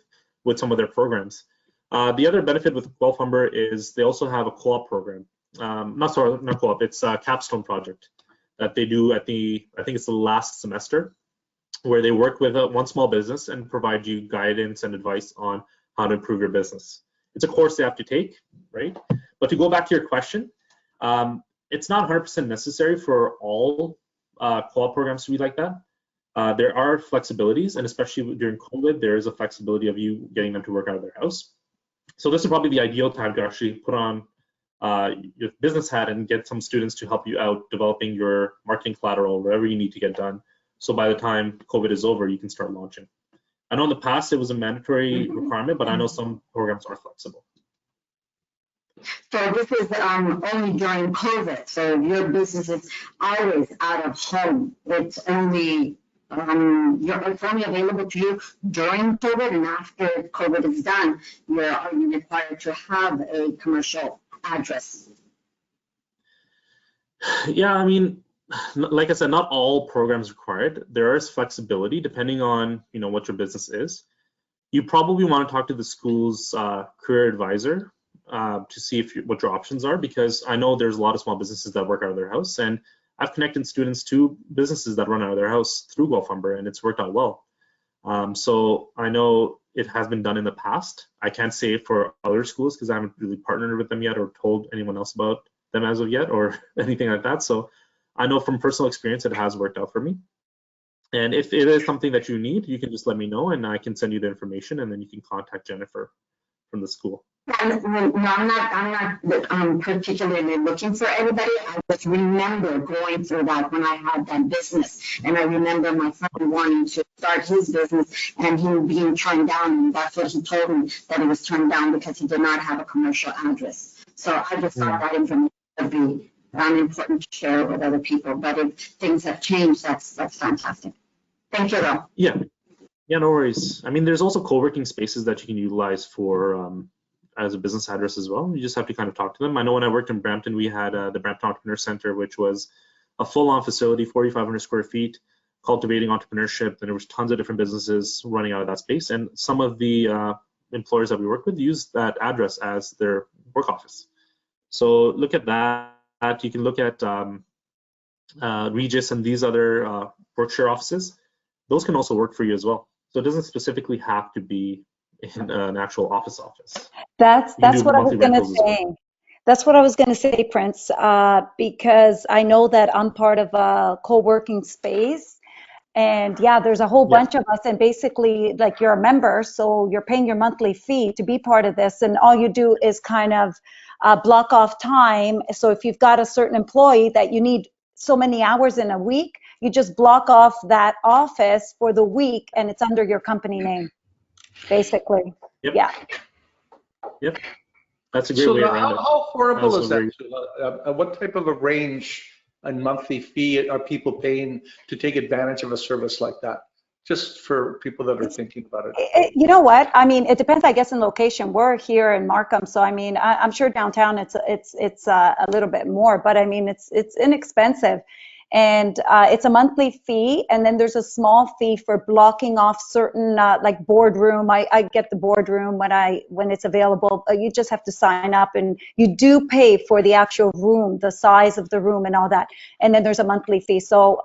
some of their programs. The other benefit with Guelph Humber is they also have a co-op program. Not co-op, it's a capstone project that they do at I think it's the last semester, where they work with one small business and provide you guidance and advice on how to improve your business. It's a course they have to take, right? But to go back to your question, it's not 100% necessary for all co-op programs to be like that. There are flexibilities, and especially during COVID, there is a flexibility of you getting them to work out of their house. So this is probably the ideal time to actually put on your business hat and get some students to help you out developing your marketing collateral, whatever you need to get done. So by the time COVID is over, you can start launching. I know in the past it was a mandatory requirement, but I know some programs are flexible. So this is only during COVID. So your business is always out of home. It's only it's only available to you during COVID, and after COVID is done, are you required to have a commercial address? Yeah, I mean, like I said, not all programs required. There is flexibility depending on what your business is. You probably want to talk to the school's career advisor to see what your options are, because I know there's a lot of small businesses that work out of their house, and I've connected students to businesses that run out of their house through Guelph Humber, and it's worked out well. So I know it has been done in the past. I can't say for other schools because I haven't really partnered with them yet or told anyone else about them as of yet or anything like that. So I know from personal experience it has worked out for me. And if it is something that you need, you can just let me know and I can send you the information, and then you can contact Jennifer from the school. I'm not particularly looking for anybody. I just remember going through that when I had that business. And I remember my friend wanting to start his business and him being turned down. And that's what he told me, that it was turned down because he did not have a commercial address. So I just thought that information would be important to share with other people. But if things have changed, that's fantastic. Thank you, though. Yeah, no worries. I mean, there's also co-working spaces that you can utilize for as a business address as well. You just have to kind of talk to them. I know when I worked in Brampton, we had the Brampton Entrepreneur Center, which was a full-on facility, 4,500 square feet, cultivating entrepreneurship, and there was tons of different businesses running out of that space. And some of the employers that we work with use that address as their work office. So look at that. You can look at Regis and these other Berkshire offices. Those can also work for you as well. So it doesn't specifically have to be in an actual office. That's what I was going to say. Well. That's what I was going to say, Prince, because I know that I'm part of a co-working space, and yeah, there's a whole bunch of us, and basically, like, you're a member, so you're paying your monthly fee to be part of this, and all you do is kind of block off time. So if you've got a certain employee that you need so many hours in a week, you just block off that office for the week, and it's under your company name. Basically, Yep. That's a great way around it. How horrible is that? What type of a range and monthly fee are people paying to take advantage of a service like that? Just for people that are thinking about it. You know what? I mean, it depends, I guess, in location. We're here in Markham, so I mean, I'm sure downtown it's a little bit more, but I mean, it's inexpensive. And it's a monthly fee, and then there's a small fee for blocking off certain like boardroom. I get the boardroom when it's available. You just have to sign up, and you do pay for the actual room, the size of the room, and all that. And then there's a monthly fee. So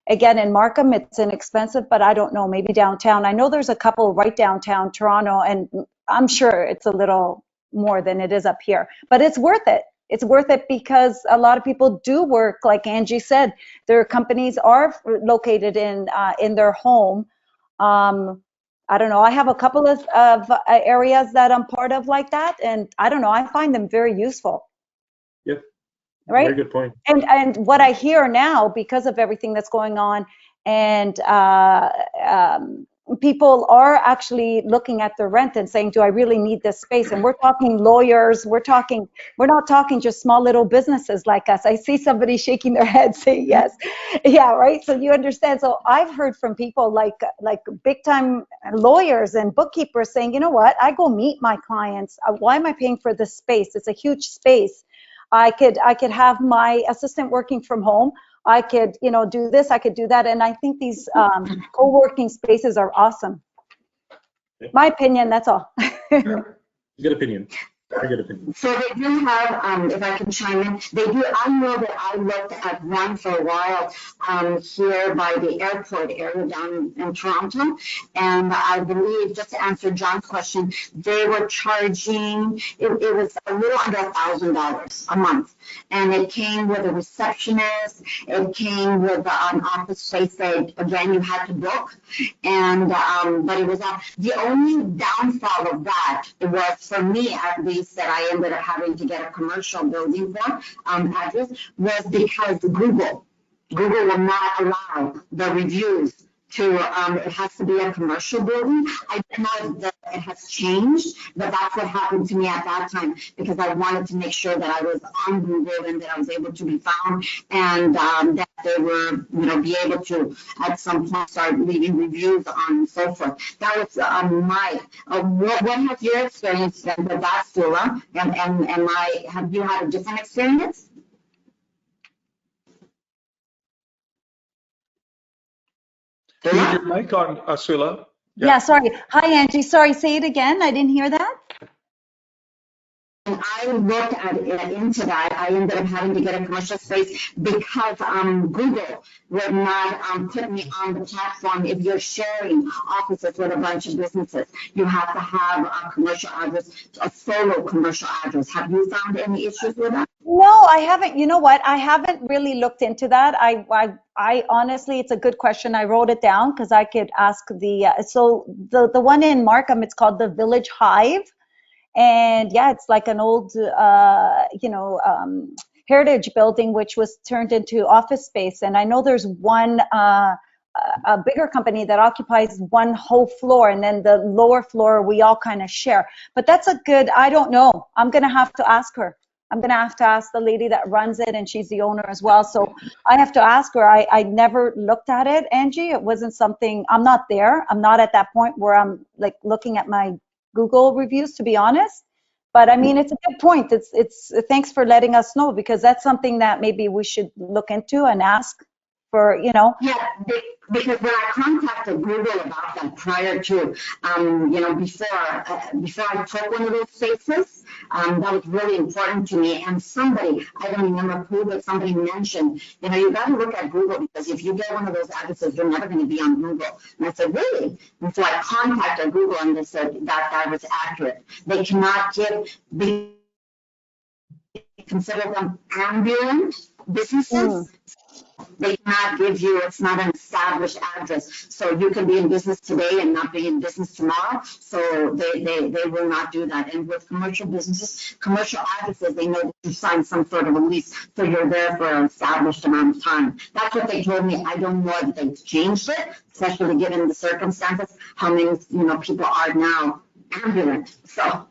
again, in Markham, it's inexpensive, but I don't know. Maybe downtown. I know there's a couple right downtown Toronto, and I'm sure it's a little more than it is up here. But it's worth it. It's worth it because a lot of people do work, like Angie said, their companies are located in their home. I don't know, I have a couple of areas that I'm part of like that, and I don't know, I find them very useful. Yep. Right? Very good point. And what I hear now, because of everything that's going on, and people are actually looking at the rent and saying, do I really need this space? And we're talking lawyers, we're not talking just small little businesses like us. I see somebody shaking their head saying yes. Yeah, right. So you understand. So I've heard from people like big time lawyers and bookkeepers saying, you know what, I go meet my clients. Why am I paying for this space? It's a huge space. I could have my assistant working from home. I could, do this, I could do that. And I think these co-working spaces are awesome. Yeah. My opinion, that's all. Good opinion. Very good opinion. So they do have, if I can chime in, they do, I know that I looked at one for a while here by the airport area down in Toronto. And I believe, just to answer John's question, they were charging, it was a little under $1,000 a month. And it came with a receptionist, it came with an office space that, again, you had to book. And, but it was, the only downfall of that, it was for me at least, that I ended up having to get a commercial building for address, was because Google will not allow the reviews to, it has to be a commercial building. I don't know that it has changed, but that's what happened to me at that time, because I wanted to make sure that I was on Google and that I was able to be found, and that they were, be able to at some point start leaving reviews on and so forth. That was my, what has your experience been with that, Sula? And have you had a different experience? Leave your mic on, Asula. Yeah, sorry. Hi, Angie. Sorry, say it again. I didn't hear that. And I looked into that. I ended up having to get a commercial space because Google would not put me on the platform if you're sharing offices with a bunch of businesses. You have to have a commercial address, a solo commercial address. Have you found any issues with that? No, I haven't. You know what? I haven't really looked into that. I honestly, it's a good question. I wrote it down because I could ask so the one in Markham, it's called the Village Hive. And yeah, it's like an old, heritage building, which was turned into office space. And I know there's one, a bigger company that occupies one whole floor, and then the lower floor we all kind of share. But that's a good, I don't know. I'm going to have to ask her. I'm going to have to ask the lady that runs it, and she's the owner as well. So I have to ask her. I never looked at it, Angie. It wasn't something, I'm not there. I'm not at that point where I'm like looking at my Google reviews, to be honest. But I mean, it's a good point. It's thanks for letting us know, because that's something that maybe we should look into and ask for, Yeah, because when I contacted Google about that prior to, before I took one of those spaces, that was really important to me. And somebody, I don't remember who, but somebody mentioned, you got to look at Google, because if you get one of those addresses, you're never going to be on Google. And I said, really? And so I contacted Google, and they said that was accurate. They cannot consider them ambulant businesses. They cannot give you, it's not an established address. So you can be in business today and not be in business tomorrow. So they will not do that. And with commercial businesses, commercial addresses, they know that you signed some sort of a lease. So you're there for an established amount of time. That's what they told me. I don't know if they've changed it, especially given the circumstances, how many, people are now ambulant. So.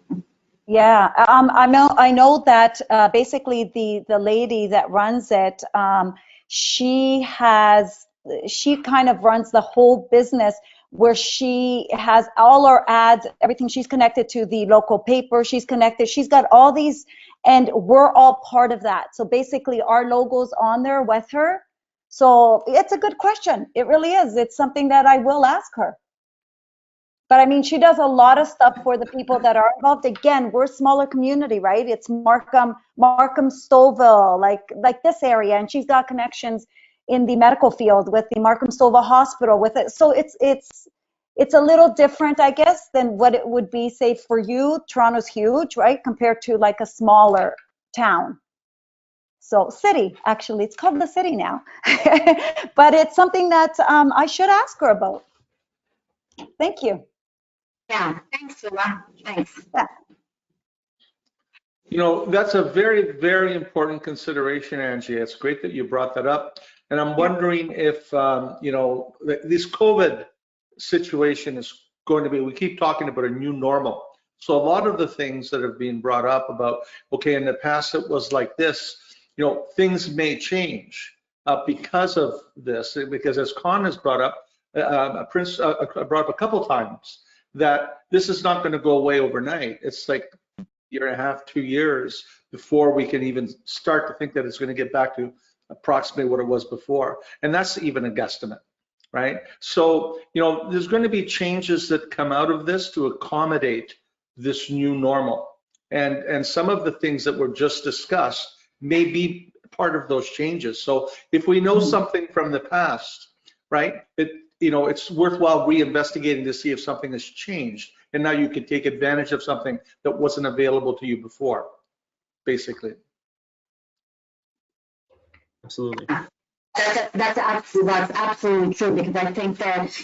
Yeah, I know that basically the lady that runs it, she kind of runs the whole business, where she has all our ads, everything. She's connected to the local paper. She's got all these, and we're all part of that. So basically our logo's on there with her. So it's a good question. It really is. It's something that I will ask her. But I mean, she does a lot of stuff for the people that are involved. Again, we're a smaller community, right? It's Markham, Stouffville, like this area, and she's got connections in the medical field with the Markham Stouffville Hospital with it. So it's a little different, I guess, than what it would be, say, for you. Toronto's huge, right, compared to like a smaller town. So city, actually, it's called the city now. But it's something that I should ask her about. Thank you. Yeah, thanks, Sula. Thanks. Yeah. That's a very, very important consideration, Angie. It's great that you brought that up. And I'm wondering if, this COVID situation is going to be, we keep talking about a new normal. So a lot of the things that have been brought up about, okay, in the past it was like this, things may change because of this, because as Con has brought up, Prince brought up a couple times, that this is not going to go away overnight. It's like a year and a half, 2 years before we can even start to think that it's going to get back to approximately what it was before. And that's even a guesstimate, right? So, there's going to be changes that come out of this to accommodate this new normal. And some of the things that were just discussed may be part of those changes. So if we know something from the past, right, it's worthwhile reinvestigating to see if something has changed. And now you can take advantage of something that wasn't available to you before, basically. Absolutely. That's absolutely true, because I think that,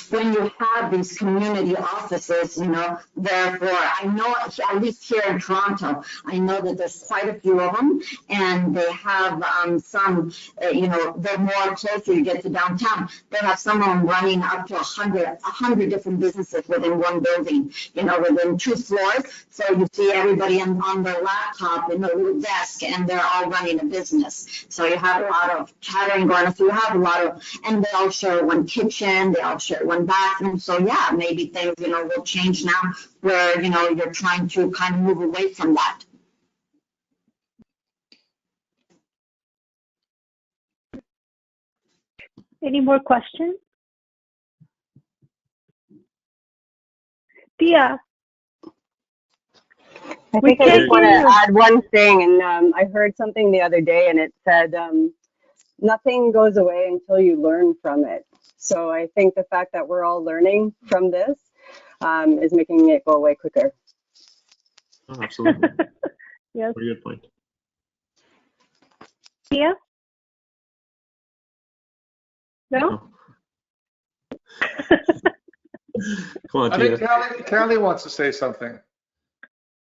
when you have these community offices, therefore, I know, at least here in Toronto, I know that there's quite a few of them, and they have some, the more closer you get to downtown, they have some of them running up to 100 different businesses within one building, within 2 floors. So you see everybody on their laptop in a little desk, and they're all running a business. So you have a lot of chattering going on. So you have a lot of, and they all share one kitchen, they all share one bathroom. So yeah, maybe things, will change now where, you're trying to kind of move away from that. Any more questions? Dia. I think I just want to add one thing, and I heard something the other day, and it said, nothing goes away until you learn from it. So I think the fact that we're all learning from this is making it go away quicker. Oh, absolutely. Yes. Very good point. Dia? No? Come on, I Tia. think Callie wants to say something.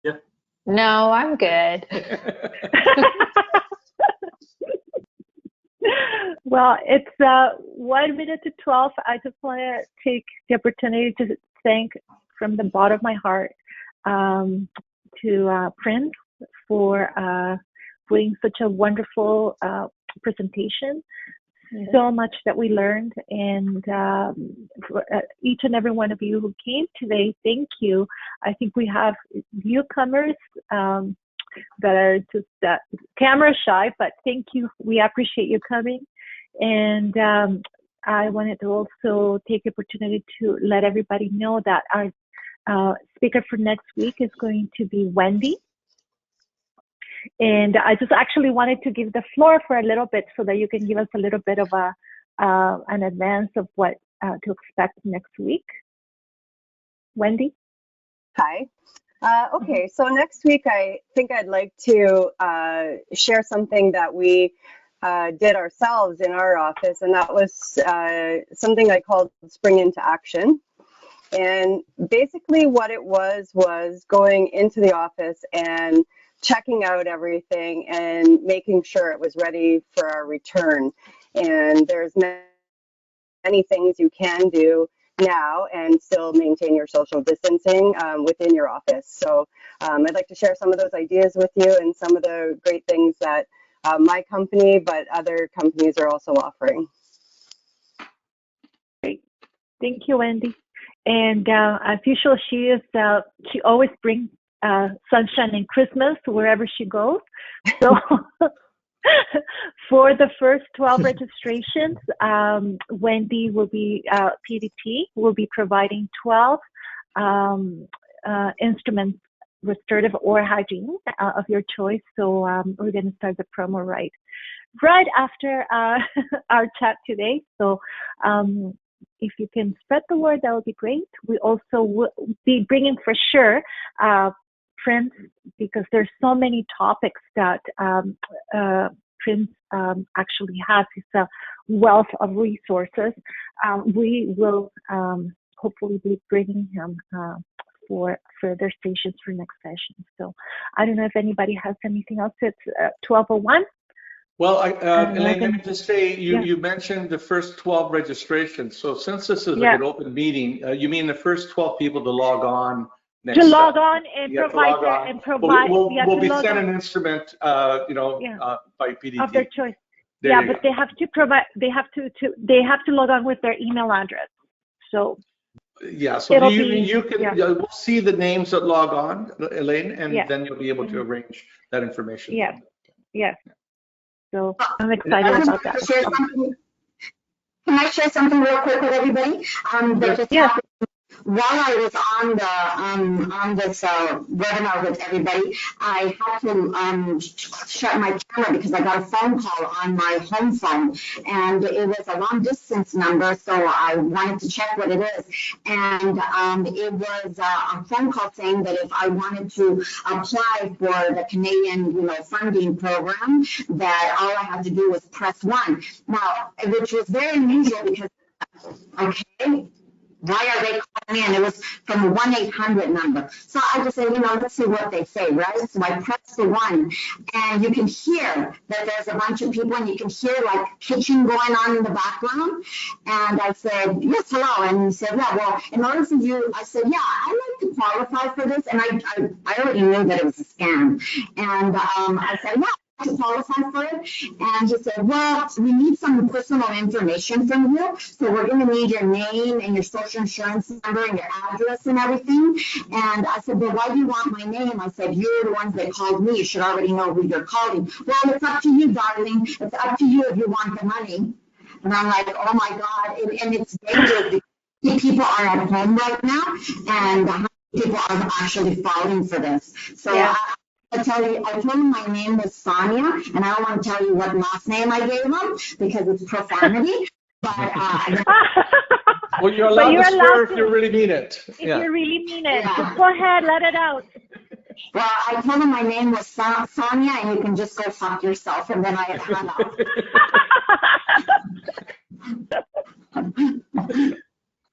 Yeah. No, I'm good. Well, it's 1 minute to 12. I just want to take the opportunity to thank from the bottom of my heart to Prince for putting such a wonderful presentation. So much that we learned, and for, each and every one of you who came today, thank you. I think we have newcomers that are just camera shy, but thank you. We appreciate you coming. And I wanted to also take the opportunity to let everybody know that our speaker for next week is going to be Wendy. And I just actually wanted to give the floor for a little bit so that you can give us a little bit of an advance of what to expect next week. Wendy? Hi. Okay, so next week I think I'd like to share something that we did ourselves in our office, and that was something I called Spring into Action. And basically what it was going into the office and checking out everything and making sure it was ready for our return. And there's many things you can do now and still maintain your social distancing within your office. So I'd like to share some of those ideas with you and some of the great things that my company, but other companies are also offering. Great. Thank you, Wendy. And as usual, she always brings sunshine and Christmas wherever she goes. So for the first 12 registrations, Wendy will be, PDT will be providing 12 instruments, restorative or hygiene of your choice. So we're going to start the promo right after our chat today. So if you can spread the word, that would be great. We also will be bringing for sure Prince, because there's so many topics that Prince actually has. He's a wealth of resources. We will hopefully be bringing him for further stations for next session. So I don't know if anybody has anything else. It's 12:01. Well, Elaine, let me 11. just say, Yeah. you mentioned the first 12 registrations. So since this is like Yeah. an open meeting, you mean the first 12 people to log on next To step? log on and You have to provide log their, on. and provide, we have We'll to be log sent on. an instrument, Yeah. by Of PDT. their choice. There Yeah, you but go. they have to provide, they have to log on with their email address. So Yeah, so it'll you, be, you can, yeah. we'll see the names that log on, Elaine, and Yeah. then you'll be able to Mhm. arrange that information. Yeah. Yes. So I'm I excited just about wanted that. to share something. Can I share something real quick with everybody? That just Yes. happened while I was on this webinar with everybody. I had to shut my camera because I got a phone call on my home phone, and it was a long distance number, so I wanted to check what it is. And it was a phone call saying that if I wanted to apply for the Canadian, funding program, that all I had to do was press 1. Now, which was very unusual because, okay, why are they calling me? And it was from a 1-800 number. So I just said, let's see what they say, right? So I pressed the 1, and you can hear that there's a bunch of people, and you can hear like kitchen going on in the background. And I said, yes, hello. And he said, yeah, well, in order for you, I said, yeah, I'd like to qualify for this. And I already knew that it was a scam. And I said, yeah, to qualify for it. And he said, well, we need some personal information from you. So we're going to need your name and your social insurance number and your address and everything. And I said, well, why do you want my name? I said, you're the ones that called me. You should already know who you're calling. Well, it's up to you, darling. It's up to you if you want the money. And I'm like, oh my God. And it's dangerous because people are at home right now, and people are actually falling for this. So Yeah. I told him my name was Sonia, and I don't want to tell you what last name I gave him because it's profanity. But Well, you're allowed to swear if you really mean it. If you really mean it, Yeah. just go ahead, let it out. Well, I told him my name was Sonia, and you can just go fuck yourself, and then I hung up.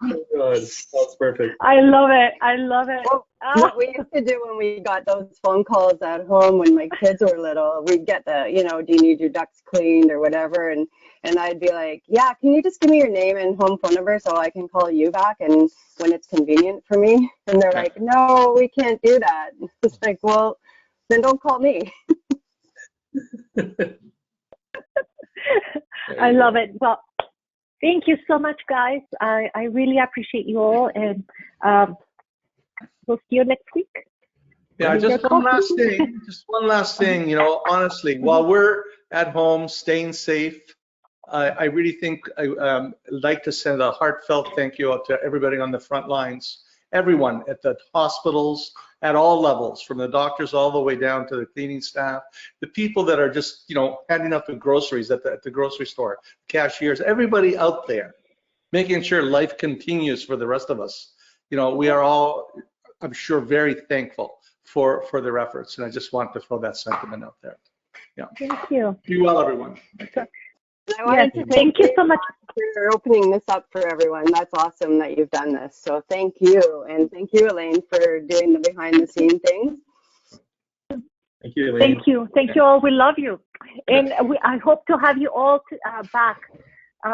Oh, God, that's perfect. I love it. I love it. Well, what we used to do when we got those phone calls at home when my kids were little, we'd get the, do you need your ducts cleaned or whatever? And I'd be like, yeah, can you just give me your name and home phone number so I can call you back and when it's convenient for me? And they're like, no, we can't do that. It's like, well, then don't call me. I love it. Well, thank you so much, guys. I really appreciate you all, and we'll see you next week. Yeah, just one last thing, honestly, while we're at home staying safe, I really think I'd like to send a heartfelt thank you out to everybody on the front lines, everyone at the hospitals, at all levels, from the doctors all the way down to the cleaning staff, the people that are just, handing out the groceries at the grocery store, cashiers, everybody out there, making sure life continues for the rest of us. We are all, I'm sure, very thankful for their efforts, and I just want to throw that sentiment out there. Yeah. Thank you. Be well, everyone. I wanted to thank you so much for opening this up for everyone. That's awesome that you've done this. So thank you. And thank you, Elaine, for doing the behind the scene things. Thank you, Elaine. Thank you. Thank you all. We love you. And I hope to have you all back.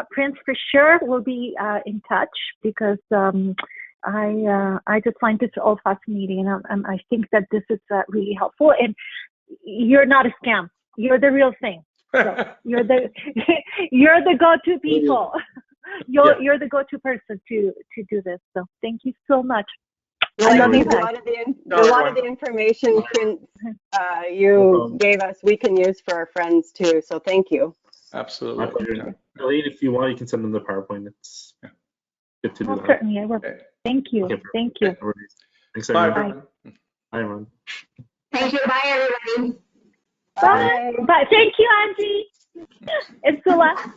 Prince, for sure, will be in touch because I just find this all fascinating. And I think that this is really helpful. And you're not a scam. You're the real thing. So you're the go-to people. You're the go-to person to do this. So thank you so much. I love you A guys. lot of the information, Prince, you gave us, we can use for our friends too. So thank you. Absolutely. My pleasure. Elaine, if you want, you can send them the PowerPoint. It's good to do that. Certainly, I will. Okay. Thank you. Okay, Thank you. Thanks, Bye, everyone. everyone. Bye, everyone. Thank you. Bye, everybody. Bye. Bye. Thank you, Angie. And Sula.